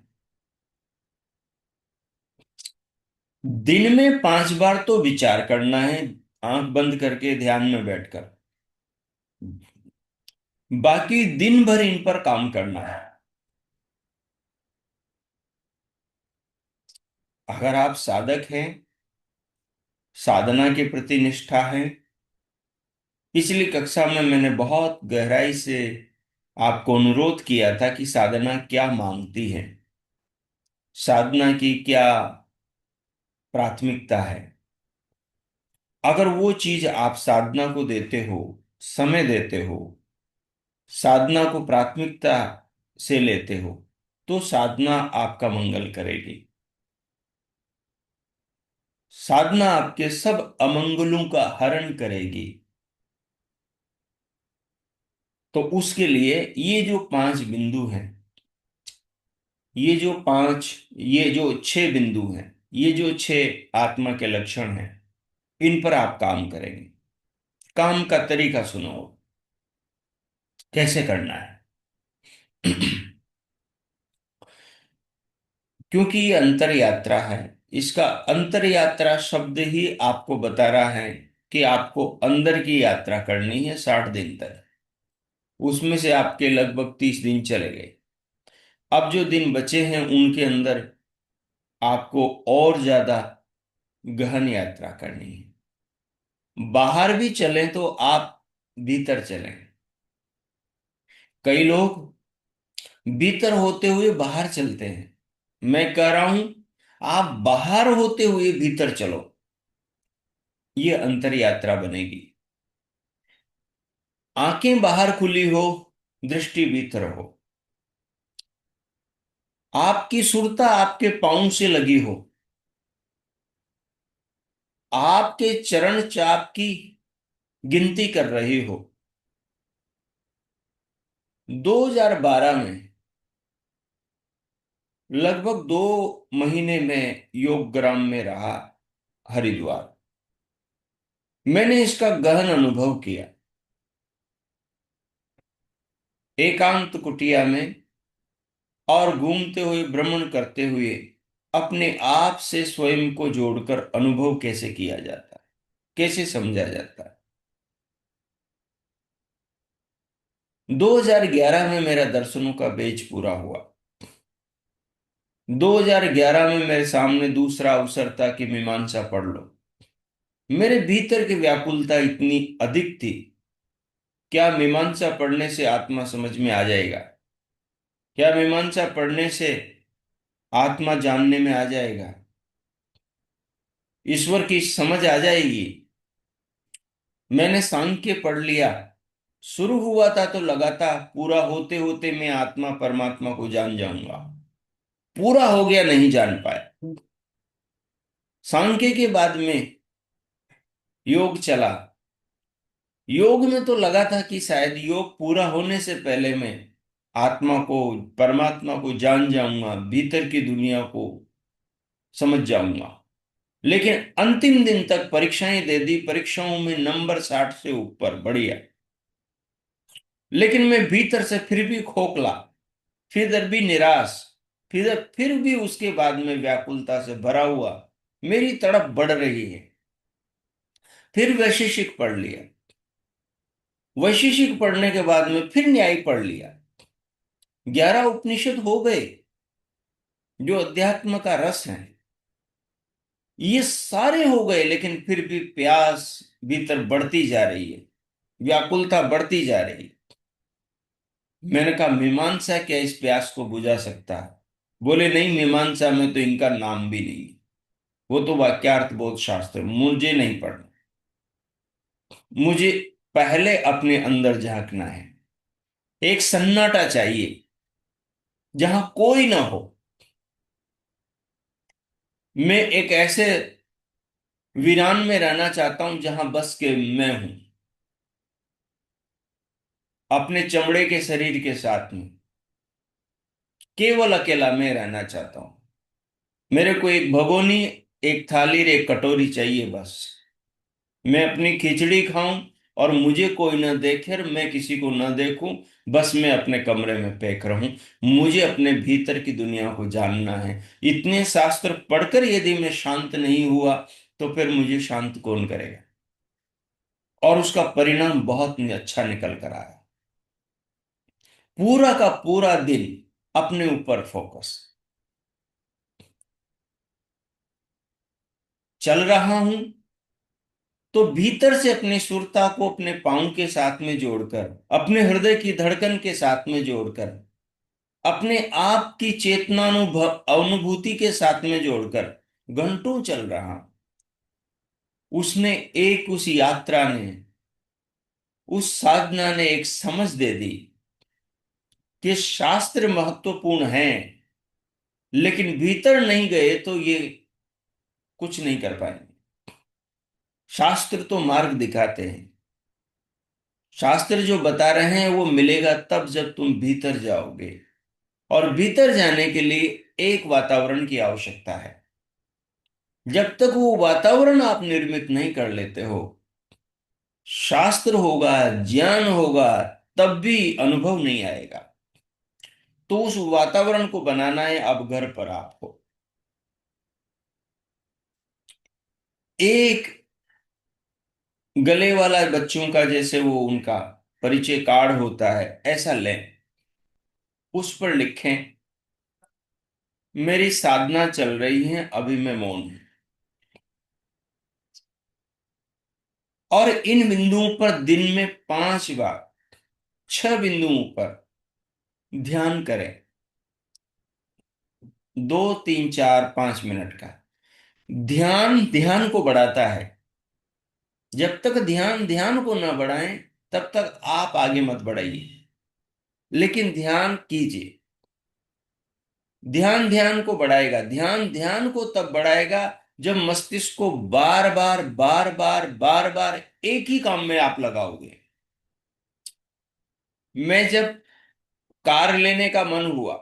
दिन में 5 बार तो विचार करना है, आंख बंद करके ध्यान में बैठकर। बाकी दिन भर इन पर काम करना है। अगर आप साधक हैं, साधना के प्रति निष्ठा है, पिछली कक्षा में मैंने बहुत गहराई से आपको अनुरोध किया था कि साधना क्या मांगती है, साधना की क्या प्राथमिकता है। अगर वो चीज आप साधना को देते हो, समय देते हो, साधना को प्राथमिकता से लेते हो, तो साधना आपका मंगल करेगी। साधना आपके सब अमंगलों का हरण करेगी। तो उसके लिए ये जो 5 बिंदु हैं, ये जो 6 बिंदु हैं, ये जो 6 आत्मा के लक्षण हैं, इन पर आप काम करेंगे। काम का तरीका सुनो, कैसे करना है। क्योंकि ये अंतर यात्रा है, इसका अंतर यात्रा शब्द ही आपको बता रहा है कि आपको अंदर की यात्रा करनी है 60 दिन तक। उसमें से आपके लगभग 30 दिन चले गए। अब जो दिन बचे हैं उनके अंदर आपको और ज्यादा गहन यात्रा करनी है। बाहर भी चलें तो आप भीतर चलें। कई लोग भीतर होते हुए बाहर चलते हैं, मैं कह रहा हूं आप बाहर होते हुए भीतर चलो, ये अंतर यात्रा बनेगी। आंखें बाहर खुली हो, दृष्टि भीतर हो, आपकी सुरता आपके पांव से लगी हो, आपके चरण चाप की गिनती कर रही हो, 2012 में लगभग 2 महीने में योग ग्राम में रहा, हरिद्वार। मैंने इसका गहन अनुभव किया। एकांत कुटिया में और घूमते हुए, भ्रमण करते हुए अपने आप से स्वयं को जोड़कर अनुभव कैसे किया जाता है, कैसे समझा जाता है। 2011 में मेरा दर्शनों का बैच पूरा हुआ। 2011 में मेरे सामने दूसरा अवसर था कि मीमांसा पढ़ लो। मेरे भीतर की व्याकुलता इतनी अधिक थी, क्या मीमांसा पढ़ने से आत्मा समझ में आ जाएगा? क्या मीमांसा पढ़ने से आत्मा जानने में आ जाएगा? ईश्वर की समझ आ जाएगी? मैंने सांख्य पढ़ लिया। शुरू हुआ था तो लगा था पूरा होते होते मैं आत्मा परमात्मा को जान जाऊंगा। पूरा हो गया, नहीं जान पाया। सांख्य के बाद में योग चला। योग में तो लगा था कि शायद योग पूरा होने से पहले मैं आत्मा को, परमात्मा को जान जाऊंगा, भीतर की दुनिया को समझ जाऊंगा। लेकिन अंतिम दिन तक परीक्षाएं दे दी, परीक्षाओं में नंबर 60 से ऊपर, बढ़िया। लेकिन मैं भीतर से फिर भी खोखला, फिर भी निराश, फिर भी उसके बाद में व्याकुलता से भरा हुआ, मेरी तड़प बढ़ रही है। फिर वैशेषिक पढ़ लिया। वैशेषिक पढ़ने के बाद में फिर न्याय पढ़ लिया। 11 उपनिषद हो गए, जो अध्यात्म का रस है। ये सारे हो गए, लेकिन फिर भी प्यास भीतर बढ़ती जा रही है, व्याकुलता बढ़ती जा रही है। मैंने कहा मीमांसा क्या इस प्यास को बुझा सकता है? बोले नहीं, मीमांसा में तो इनका नाम भी नहीं, वो तो वाक्यार्थ बोध शास्त्र, मुझे नहीं पढ़ना। मुझे पहले अपने अंदर झांकना है। एक सन्नाटा चाहिए जहां कोई ना हो। मैं एक ऐसे वीरान में रहना चाहता हूं जहां बस के मैं हूं, अपने चमड़े के शरीर के साथ में केवल अकेला मैं रहना चाहता हूं। मेरे को एक भगोनी, एक थाली, एक कटोरी चाहिए बस। मैं अपनी खिचड़ी खाऊं और मुझे कोई ना देखे और मैं किसी को ना देखूं। बस मैं अपने कमरे में पैक रहूं। मुझे अपने भीतर की दुनिया को जानना है। इतने शास्त्र पढ़कर यदि मैं शांत नहीं हुआ तो फिर मुझे शांत कौन करेगा? और उसका परिणाम बहुत अच्छा निकल कर आया। पूरा का पूरा दिन अपने ऊपर फोकस, चल रहा हूं तो भीतर से अपनी सुरता को अपने पांव के साथ में जोड़कर, अपने हृदय की धड़कन के साथ में जोड़कर, अपने आप की चेतनानुभव अनुभूति के साथ में जोड़कर घंटों चल रहा। उसने एक, उस यात्रा ने, उस साधना ने एक समझ दे दी कि शास्त्र महत्वपूर्ण हैं, लेकिन भीतर नहीं गए तो ये कुछ नहीं कर पाएंगे। शास्त्र तो मार्ग दिखाते हैं। शास्त्र जो बता रहे हैं वो मिलेगा तब जब तुम भीतर जाओगे। और भीतर जाने के लिए एक वातावरण की आवश्यकता है। जब तक वो वातावरण आप निर्मित नहीं कर लेते हो, शास्त्र होगा, ज्ञान होगा, तब भी अनुभव नहीं आएगा। तो उस वातावरण को बनाना है अब घर पर आपको। एक गले वाला बच्चों का जैसे वो उनका परिचय कार्ड होता है, ऐसा लें। उस पर लिखें मेरी साधना चल रही है, अभी मैं मौन हूं। और इन बिंदुओं पर दिन में 5 बार, 6 बिंदुओं पर ध्यान करें। 2 3 4 5 मिनट का ध्यान ध्यान को बढ़ाता है। जब तक ध्यान ध्यान को ना बढ़ाएं तब तक आप आगे मत बढ़ाइए, लेकिन ध्यान कीजिए। ध्यान ध्यान को बढ़ाएगा। ध्यान ध्यान को तब बढ़ाएगा जब मस्तिष्क को बार बार बार बार बार बार एक ही काम में आप लगाओगे। मैं जब कार लेने का मन हुआ,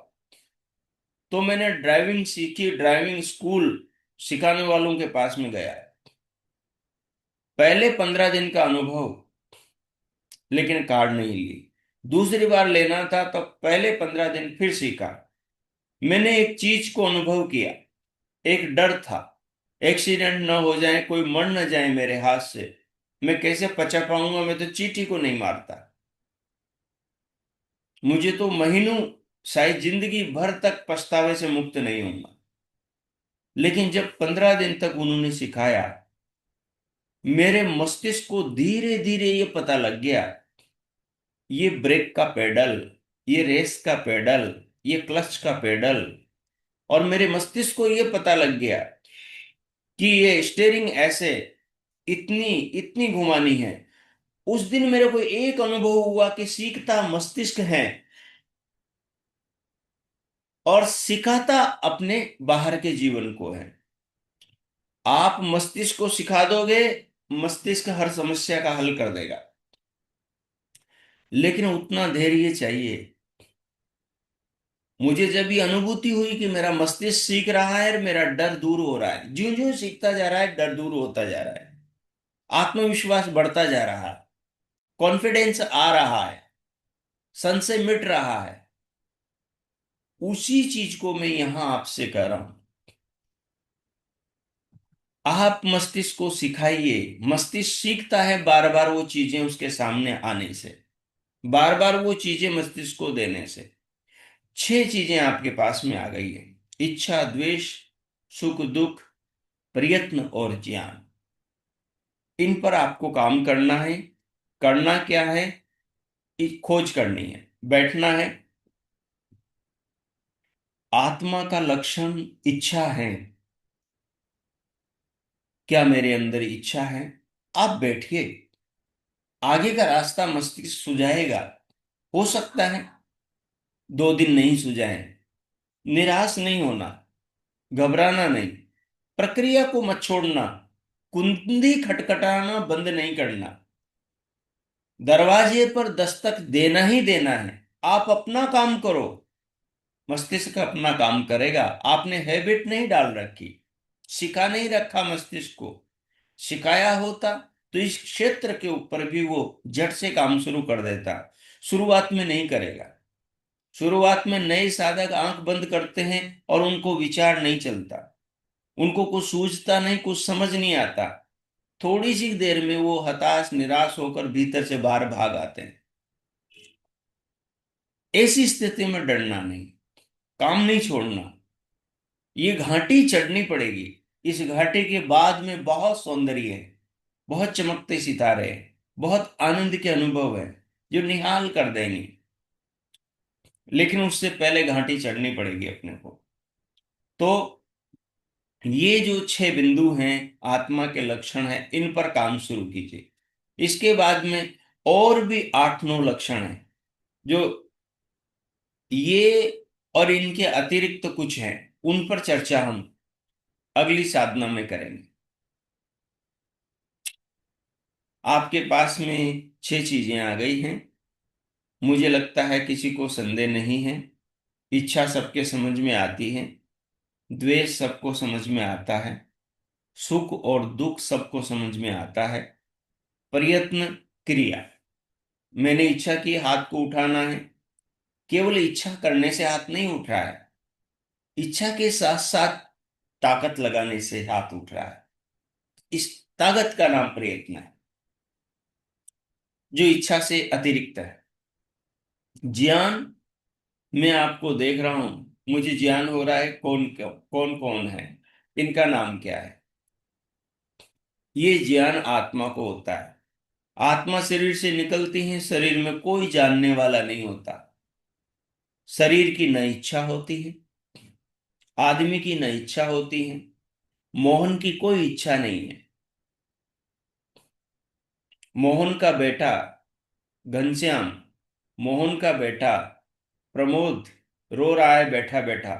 तो मैंने ड्राइविंग सीखी, ड्राइविंग स्कूल सिखाने वालों के पास में गया। पहले 15 दिन का अनुभव, लेकिन कार नहीं ली। दूसरी बार लेना था तो पहले 15 दिन फिर सीखा। मैंने एक चीज को अनुभव किया, एक डर था, एक्सीडेंट ना हो जाए, कोई मर न जाए मेरे हाथ से, मैं कैसे बचा पाऊंगा, मैं तो चींटी को नहीं मारता। मुझे तो महीनों, शायद जिंदगी भर तक पछतावे से मुक्त नहीं होऊंगा। लेकिन जब 15 दिन तक उन्होंने सिखाया, मेरे मस्तिष्क को धीरे धीरे ये पता लग गया, ये ब्रेक का पेडल, ये रेस का पेडल, ये क्लच का पेडल। और मेरे मस्तिष्क को ये पता लग गया कि ये स्टेयरिंग ऐसे इतनी इतनी घुमानी है। उस दिन मेरे को एक अनुभव हुआ कि सीखता मस्तिष्क है और सिखाता अपने बाहर के जीवन को है। आप मस्तिष्क को सिखा दोगे, मस्तिष्क हर समस्या का हल कर देगा, लेकिन उतना धैर्य चाहिए। मुझे जब ये अनुभूति हुई कि मेरा मस्तिष्क सीख रहा है और मेरा डर दूर हो रहा है, ज्यों ज्यों सीखता जा रहा है डर दूर होता जा रहा है, आत्मविश्वास बढ़ता जा रहा है, कॉन्फिडेंस आ रहा है, संशय मिट रहा है, उसी चीज को मैं यहां आपसे कह रहा हूं। आप मस्तिष्क को सिखाइए, मस्तिष्क सीखता है बार बार वो चीजें उसके सामने आने से, बार बार वो चीजें मस्तिष्क को देने से। 6 चीजें आपके पास में आ गई है, इच्छा, द्वेष, सुख दुख, प्रयत्न और ज्ञान। इन पर आपको काम करना है। करना क्या है? खोज करनी है, बैठना है। आत्मा का लक्षण इच्छा है। क्या मेरे अंदर इच्छा है? आप बैठिए, आगे का रास्ता मस्तिष्क सुझाएगा। हो सकता है 2 दिन नहीं सुझाए, निराश नहीं होना, घबराना नहीं, प्रक्रिया को मत छोड़ना, कुंडी खटखटाना बंद नहीं करना, दरवाजे पर दस्तक देना ही देना है। आप अपना काम करो, मस्तिष्क अपना काम करेगा। आपने हैबिट नहीं डाल रखी, सिखा नहीं रखा मस्तिष्क को। सिखाया होता तो इस क्षेत्र के ऊपर भी वो झट से काम शुरू कर देता। शुरुआत में नहीं करेगा। शुरुआत में नए साधक आंख बंद करते हैं और उनको विचार नहीं चलता, उनको कुछ सूझता नहीं, कुछ समझ नहीं आता। थोड़ी सी देर में वो हताश निराश होकर भीतर से बाहर भाग आते हैं। ऐसी स्थिति में डरना नहीं, काम नहीं छोड़ना। ये घाटी चढ़नी पड़ेगी। इस घाटी के बाद में बहुत सौंदर्य है, बहुत चमकते सितारे हैं, बहुत आनंद के अनुभव है जो निहाल कर देंगे। लेकिन उससे पहले घाटी चढ़नी पड़ेगी अपने को। तो ये जो 6 बिंदु हैं, आत्मा के लक्षण हैं, इन पर काम शुरू कीजिए। इसके बाद में और भी 8-9 लक्षण हैं जो ये और इनके अतिरिक्त कुछ हैं, उन पर चर्चा हम अगली साधना में करेंगे। आपके पास में 6 चीजें आ गई हैं। मुझे लगता है किसी को संदेह नहीं है। इच्छा सबके समझ में आती है, द्वेष सबको समझ में आता है, सुख और दुख सबको समझ में आता है, प्रयत्न, क्रिया। मैंने इच्छा की, हाथ को उठाना है। केवल इच्छा करने से हाथ नहीं उठ रहा है, इच्छा के साथ साथ ताकत लगाने से हाथ उठ रहा है। इस ताकत का नाम प्रयत्न है, जो इच्छा से अतिरिक्त है। ज्ञान, मैं आपको देख रहा हूं, मुझे ज्ञान हो रहा है कौन कौन कौन है, इनका नाम क्या है। ये ज्ञान आत्मा को होता है। आत्मा शरीर से निकलती है, शरीर में कोई जानने वाला नहीं होता। शरीर की न इच्छा होती है, आदमी की न इच्छा होती है, मोहन की कोई इच्छा नहीं है। मोहन का बेटा घनश्याम, मोहन का बेटा प्रमोद रो रहा है बैठा बैठा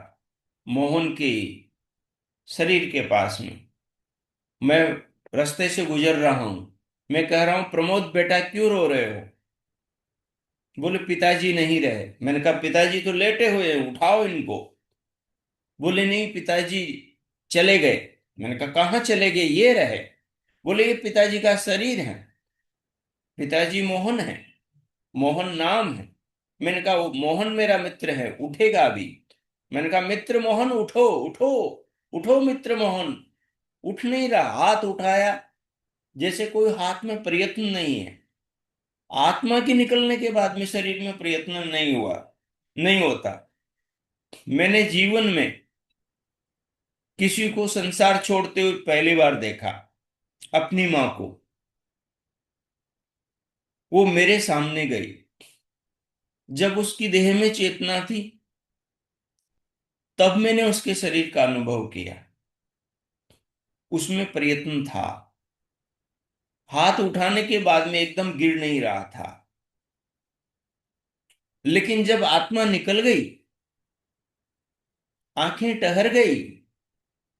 मोहन के शरीर के पास में। मैं रास्ते से गुजर रहा हूं, मैं कह रहा हूं प्रमोद बेटा क्यों रो रहे हो? बोले पिताजी नहीं रहे। मैंने कहा पिताजी तो लेटे हुए हैं, उठाओ इनको। बोले नहीं पिताजी चले गए। मैंने कहा कहाँ चले गए, ये रहे। बोले ये पिताजी का शरीर है, पिताजी मोहन है, मोहन नाम है। मैंने कहा वो मोहन मेरा मित्र है, उठेगा अभी। मैंने कहा मित्र मोहन उठो उठो, उठो मित्र मोहन। उठ नहीं रहा, हाथ उठाया, जैसे कोई हाथ में प्रयत्न नहीं है। आत्मा के निकलने के बाद में शरीर में प्रयत्न नहीं हुआ, नहीं होता। मैंने जीवन में किसी को संसार छोड़ते हुए पहली बार देखा, अपनी माँ को। वो मेरे सामने गई, जब उसकी देह में चेतना थी तब मैंने उसके शरीर का अनुभव किया। उसमें प्रयत्न था, हाथ उठाने के बाद में एकदम गिर नहीं रहा था। लेकिन जब आत्मा निकल गई, आंखें ठहर गई,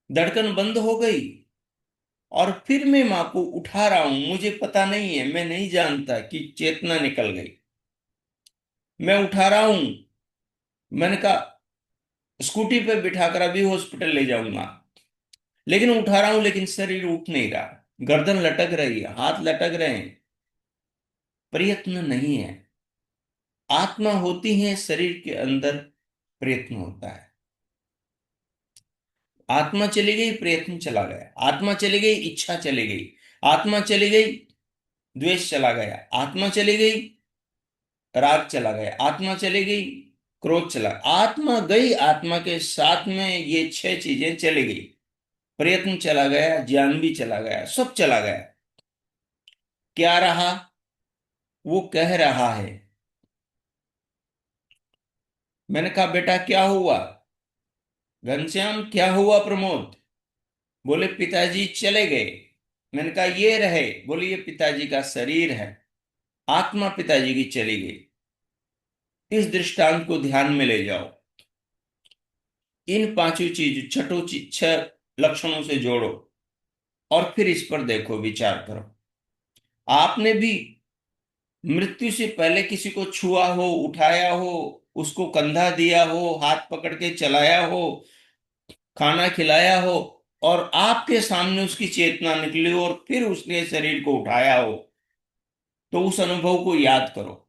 धड़कन बंद हो गई, और फिर मैं मां को उठा रहा हूं, मुझे पता नहीं है, मैं नहीं जानता कि चेतना निकल गई। मैं उठा रहा हूं। मैंने कहा स्कूटी पे बिठाकर अभी हॉस्पिटल ले जाऊंगा, लेकिन उठा रहा हूं, लेकिन शरीर उठ नहीं रहा। गर्दन लटक रही है, हाथ लटक रहे हैं, प्रयत्न नहीं है। आत्मा होती है शरीर के अंदर, प्रयत्न होता है। आत्मा चली गई, प्रयत्न चला गया। आत्मा चली गई, इच्छा चली गई। आत्मा चली गई, द्वेष चला गया। आत्मा चली गई, राग चला गया। आत्मा चली गई, क्रोध चला। आत्मा गई, आत्मा के साथ में ये छह चीजें चली गई। प्रयत्न चला गया, ज्ञान भी चला गया, सब चला गया। क्या रहा? वो कह रहा है। मैंने कहा बेटा क्या हुआ? घनश्याम क्या हुआ प्रमोद? बोले पिताजी चले गए। मैंने कहा ये रहे। बोले ये पिताजी का शरीर है, आत्मा पिताजी की चली गई। इस दृष्टांत को ध्यान में ले जाओ, इन पांचों चीज छठों चीज छह लक्षणों से जोड़ो, और फिर इस पर देखो, विचार करो। आपने भी मृत्यु से पहले किसी को छुआ हो, उठाया हो, उसको कंधा दिया हो, हाथ पकड़ के चलाया हो, खाना खिलाया हो, और आपके सामने उसकी चेतना निकली हो और फिर उसने शरीर को उठाया हो, तो उस अनुभव को याद करो।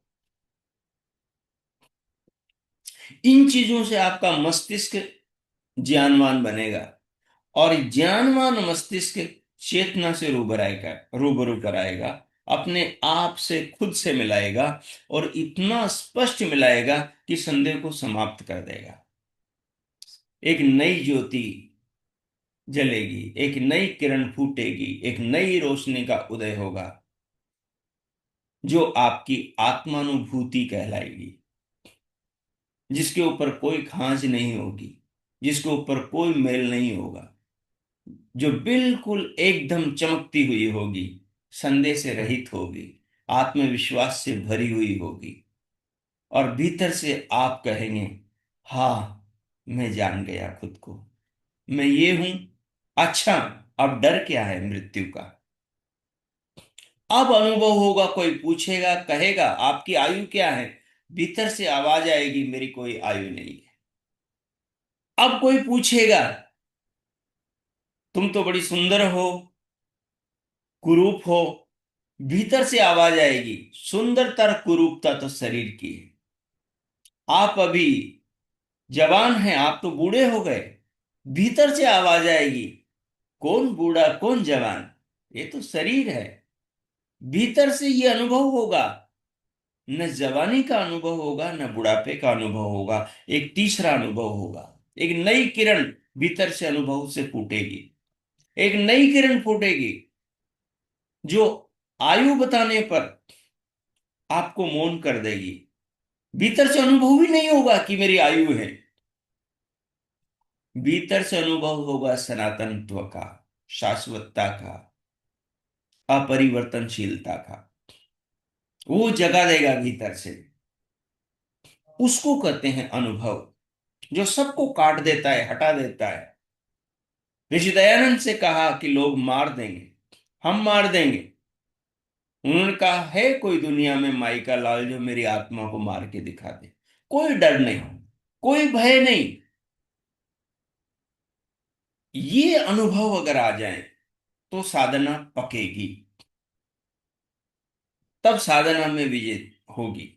इन चीजों से आपका मस्तिष्क ज्ञानवान बनेगा, और ज्ञानवान मस्तिष्क चेतना से रूबरू कराएगा, अपने आप से खुद से मिलाएगा, और इतना स्पष्ट मिलाएगा कि संदेह को समाप्त कर देगा। एक नई ज्योति जलेगी, एक नई किरण फूटेगी, एक नई रोशनी का उदय होगा, जो आपकी आत्मानुभूति कहलाएगी, जिसके ऊपर कोई खांच नहीं होगी, जिसके ऊपर कोई मेल नहीं होगा, जो बिल्कुल एकदम चमकती हुई होगी, संदेह से रहित होगी, आत्मविश्वास से भरी हुई होगी, और भीतर से आप कहेंगे हाँ मैं जान गया खुद को, मैं ये हूं। अच्छा, अब डर क्या है मृत्यु का? अब अनुभव होगा, कोई पूछेगा, कहेगा आपकी आयु क्या है, भीतर से आवाज आएगी मेरी कोई आयु नहीं है। अब कोई पूछेगा तुम तो बड़ी सुंदर हो, कुरूप हो, भीतर से आवाज आएगी सुंदरता कुरूपता तो शरीर की है, आप अभी जवान हैं, आप तो बूढ़े हो गए। भीतर से आवाज आएगी कौन बूढ़ा कौन जवान, ये तो शरीर है। भीतर से ये अनुभव होगा, न जवानी का अनुभव होगा, न बुढ़ापे का अनुभव होगा, एक तीसरा अनुभव होगा। एक नई किरण भीतर से अनुभव से फूटेगी, एक नई किरण फूटेगी, जो आयु बताने पर आपको मौन कर देगी। भीतर से अनुभव ही नहीं होगा कि मेरी आयु है, भीतर से अनुभव होगा सनातनत्व का, शाश्वतता का, अपरिवर्तनशीलता का। वो जगा देगा भीतर से, उसको कहते हैं अनुभव, जो सबको काट देता है, हटा देता है। ऋषि दयानंद से कहा कि लोग मार देंगे, हम मार देंगे, उन्होंने कहा है कोई दुनिया में माई का लाल जो मेरी आत्मा को मार के दिखा दे। कोई डर नहीं, कोई भय नहीं। ये अनुभव अगर आ जाए तो साधना पकेगी, तब साधना में विजय होगी।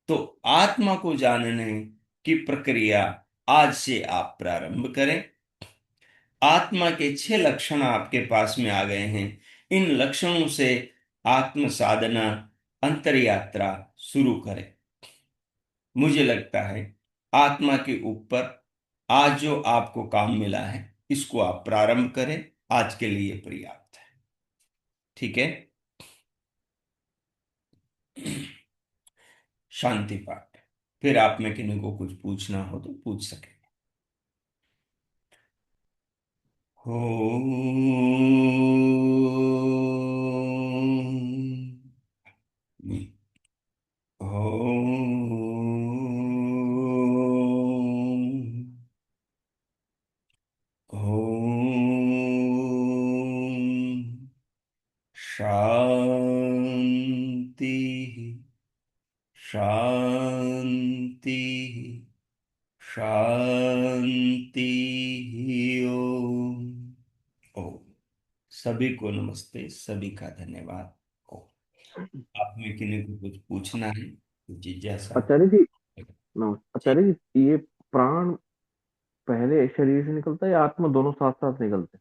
तो आत्मा को जानने की प्रक्रिया आज से आप प्रारंभ करें। आत्मा के 6 लक्षण आपके पास में आ गए हैं। इन लक्षणों से आत्म साधना, अंतर यात्रा शुरू करें। मुझे लगता है आत्मा के ऊपर आज जो आपको काम मिला है, इसको आप प्रारंभ करें। आज के लिए पर्याप्त है। ठीक है। शांति पाठ। फिर आप में किन्हीं को कुछ पूछना हो तो पूछ सके। ओम। ओम। ओम। शांति, शांति, शांति। ओम। ओम। सभी को नमस्ते, सभी का धन्यवाद। ओम। आप में किन्हीं को कुछ पूछना है, कुछ जिज्ञासा आचार्य जी, है? जी। आचार्य जी, ये प्राण पहले शरीर से निकलता है या आत्मा दोनों साथ साथ निकलते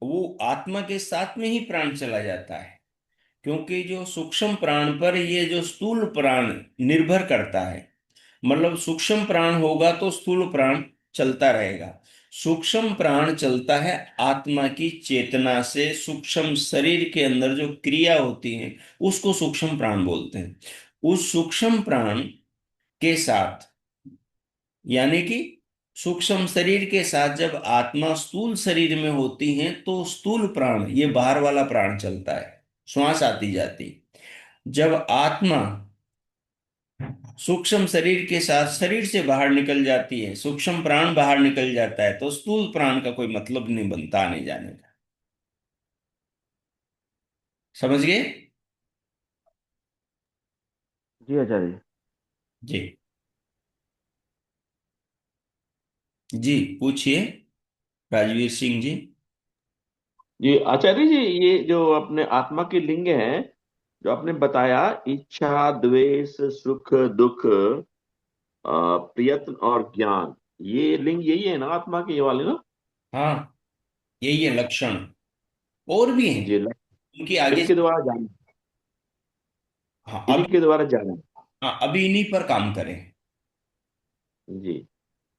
वो आत्मा के साथ में ही प्राण चला जाता है, क्योंकि जो सूक्ष्म प्राण पर ये जो स्थूल प्राण निर्भर करता है। मतलब सूक्ष्म प्राण होगा तो स्थूल प्राण चलता रहेगा। सूक्ष्म प्राण चलता है आत्मा की चेतना से। सूक्ष्म शरीर के अंदर जो क्रिया होती है उसको सूक्ष्म प्राण बोलते हैं। उस सूक्ष्म प्राण के साथ, यानी कि सूक्ष्म शरीर के साथ जब आत्मा स्थूल शरीर में होती है तो स्थूल प्राण, ये बाहर वाला प्राण चलता है, श्वास आती जाती। जब आत्मा सूक्ष्म शरीर के साथ शरीर से बाहर निकल जाती है, सूक्ष्म प्राण बाहर निकल जाता है, तो स्थूल प्राण का कोई मतलब नहीं बनता आने जाने का। समझ गए? जी आचार्य जी। जी। जी पूछिए, राजवीर सिंह जी। जी आचार्य जी, ये जो अपने आत्मा के लिंग हैं, जो आपने बताया, इच्छा, द्वेष, सुख, दुख, प्रयत्न और ज्ञान, ये लिंग यही है ना आत्मा के, ये वाले ना? हाँ, यही है लक्षण। और भी हैं, जी, उनकी आगे। इनके द्वारा जाना, हाँ इन्हीं अभी। के द्वारा जाना। हाँ, अभी इन्हीं पर काम करें। जी।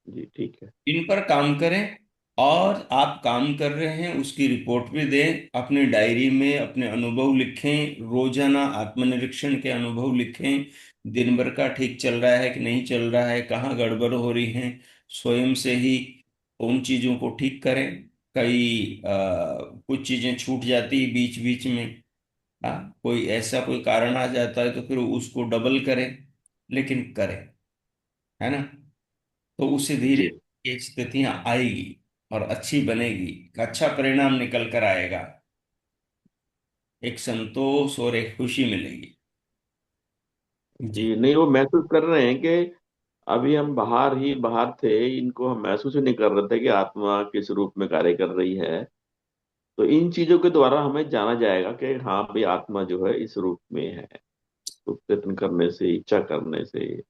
जी ठीक है। इन पर काम करें। और आप काम कर रहे हैं उसकी रिपोर्ट भी दें, अपनी डायरी में अपने अनुभव लिखें, रोजाना आत्मनिरीक्षण के अनुभव लिखें। दिन भर का ठीक चल रहा है कि नहीं चल रहा है, कहाँ गड़बड़ हो रही है, स्वयं से ही उन चीजों को ठीक करें। कई कुछ चीजें छूट जाती है बीच बीच में। कोई ऐसा कोई कारण आ जाता है तो फिर उसको डबल करें, लेकिन करें। है ना? तो उससे धीरे जी। ये स्थितियां आएगी और अच्छी बनेगी। अच्छा परिणाम निकल कर आएगा। एक संतोष और एक खुशी मिलेगी। जी। जी नहीं, वो महसूस कर रहे हैं कि अभी हम बाहर ही बाहर थे, इनको हम महसूस ही नहीं कर रहे थे कि आत्मा किस रूप में कार्य कर रही है। तो इन चीजों के द्वारा हमें जाना जाएगा कि हाँ भाई, आत्मा जो है इस रूप में है, तो प्रयत्न करने से, इच्छा करने से।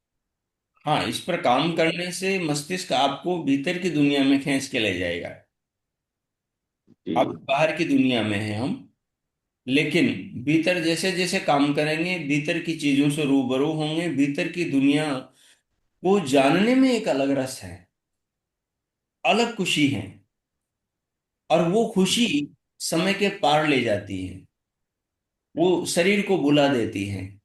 हाँ, इस पर काम करने से मस्तिष्क आपको भीतर की दुनिया में खींच के ले जाएगा। अब जी। बाहर की दुनिया में है हम, लेकिन भीतर जैसे जैसे काम करेंगे, भीतर की चीजों से रूबरू होंगे, भीतर की दुनिया को जानने में एक अलग रस है, अलग खुशी है। और वो खुशी समय के पार ले जाती है, वो शरीर को बुला देती है।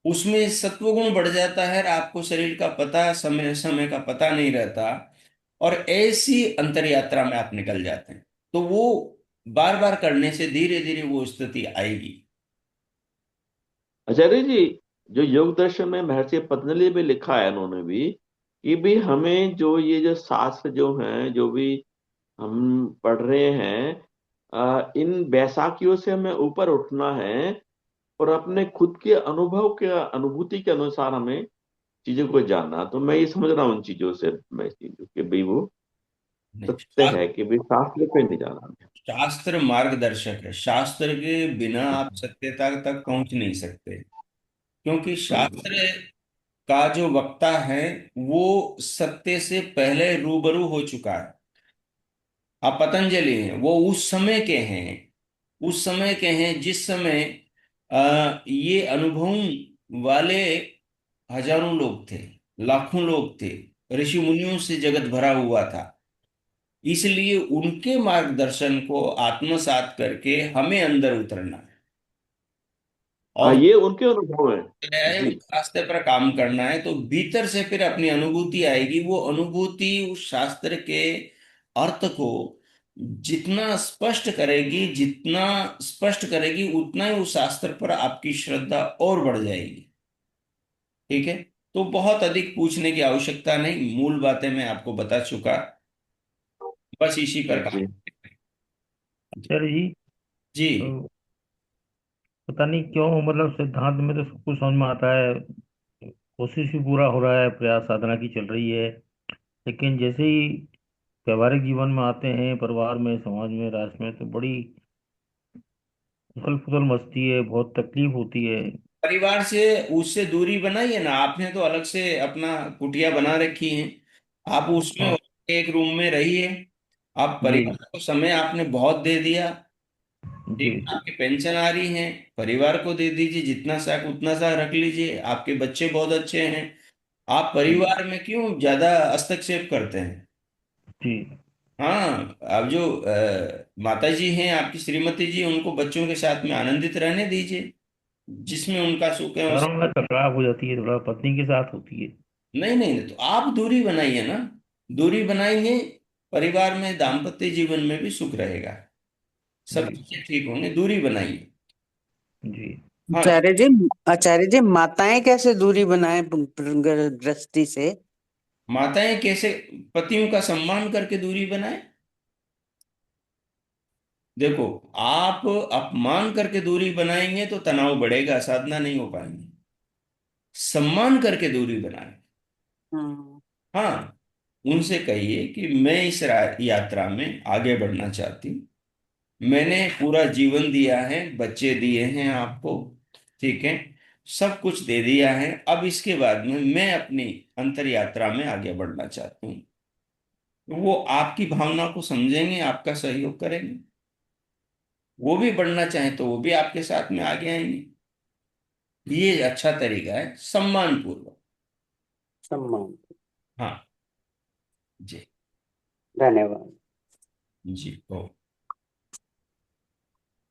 उसमें सत्वगुण बढ़ जाता है और आपको शरीर का पता, समय समय का पता नहीं रहता। और ऐसी अंतर यात्रा में आप निकल जाते हैं। तो वो बार बार करने से धीरे धीरे वो स्थिति आएगी। आचार्य जी, जो योग दर्शन में महर्षि पतंजलि में लिखा है उन्होंने भी, कि भी हमें जो ये जो शास्त्र जो हैं, जो भी हम पढ़ रहे हैं, इन बैसाखियों से हमें ऊपर उठना है और अपने खुद के अनुभव के अनुभूति के अनुसार हमें चीजों को जानना। तो मैं ये समझ रहा हूँ उन चीजों से, मैं इस चीजों कि भाई वो नहीं, सत्य है कि भाई शास्त्र पे नहीं जाना हमें। शास्त्र मार्गदर्शक है, शास्त्र के बिना आप सत्यता तक पहुंच नहीं सकते। क्योंकि हम्म। शास्त्र का जो वक्ता है वो सत्य से पहले रूबरू हो चुका है। आप पतंजलि हैं, वो उस समय के हैं, उस समय के हैं जिस समय ये अनुभव वाले हजारों लोग थे, लाखों लोग थे, ऋषि मुनियों से जगत भरा हुआ था। इसलिए उनके मार्गदर्शन को आत्मसात करके हमें अंदर उतरना है, हाँ, और ये उनके अनुभव हैं। है जी। उस रास्ते पर काम करना है। तो भीतर से फिर अपनी अनुभूति आएगी। वो अनुभूति उस शास्त्र के अर्थ को जितना स्पष्ट करेगी, जितना स्पष्ट करेगी, उतना ही उस शास्त्र पर आपकी श्रद्धा और बढ़ जाएगी। ठीक है। तो बहुत अधिक पूछने की आवश्यकता नहीं, मूल बातें मैं आपको बता चुका, बस इसी पर काम। जी। सर जी, जी। तो पता नहीं क्यों, मतलब सिद्धांत में तो सब कुछ समझ में आता है, कोशिश भी पूरा हो रहा है, प्रयास साधना की चल रही है, लेकिन जैसे ही व्यवहारिक जीवन में आते हैं, परिवार में, समाज में, राष्ट्र में, तो बड़ी उथल पुथल मचती है, बहुत तकलीफ होती है। परिवार से उससे दूरी बनाइए ना, आपने तो अलग से अपना कुटिया बना रखी है, आप उसमें हाँ। एक रूम में रहिए। आप जी। परिवार को समय आपने बहुत दे दिया। जी। ठीक, आपकी पेंशन आ रही है, परिवार को दे दीजिए, जितना सा उतना सा रख लीजिए। आपके बच्चे बहुत अच्छे हैं, आप जी। परिवार में क्यों ज्यादा हस्तक्षेप करते हैं? जी। हाँ, अब जो माता जी हैं, आपकी श्रीमती जी, उनको बच्चों के साथ में आनंदित रहने दीजिए, जिसमें उनका सुख है उस। घरों में टकराव हो जाती है, थोड़ा पत्नी के साथ होती है। नहीं नहीं नहीं, तो आप दूरी बनाइए ना। दूरी बनाएंगे, परिवार में दाम्पत्य जीवन में भी सुख रहेगा, सब जी। चीजें ठीक होंगे। दूरी बनाइए। जी। हाँ। आचार्य जी, माताएं कैसे दूरी बनाए गृहस्थी से? माताएं कैसे पतियों का सम्मान करके दूरी बनाए? देखो, आप अपमान करके दूरी बनाएंगे तो तनाव बढ़ेगा, साधना नहीं हो पाएंगे। सम्मान करके दूरी बनाए। हम्म। हाँ, उनसे कहिए कि मैं इस यात्रा में आगे बढ़ना चाहती हूँ। मैंने पूरा जीवन दिया है, बच्चे दिए हैं आपको, ठीक है, सब कुछ दे दिया है। अब इसके बाद में मैं अपनी अंतर यात्रा में आगे बढ़ना चाहती हूँ। तो वो आपकी भावना को समझेंगे, आपका सहयोग करेंगे। वो भी बढ़ना चाहें तो वो भी आपके साथ में आगे आएंगे। ये अच्छा तरीका है, सम्मान पूर्वक। सम्मान। हाँ। जी। धन्यवाद। जी। ओ।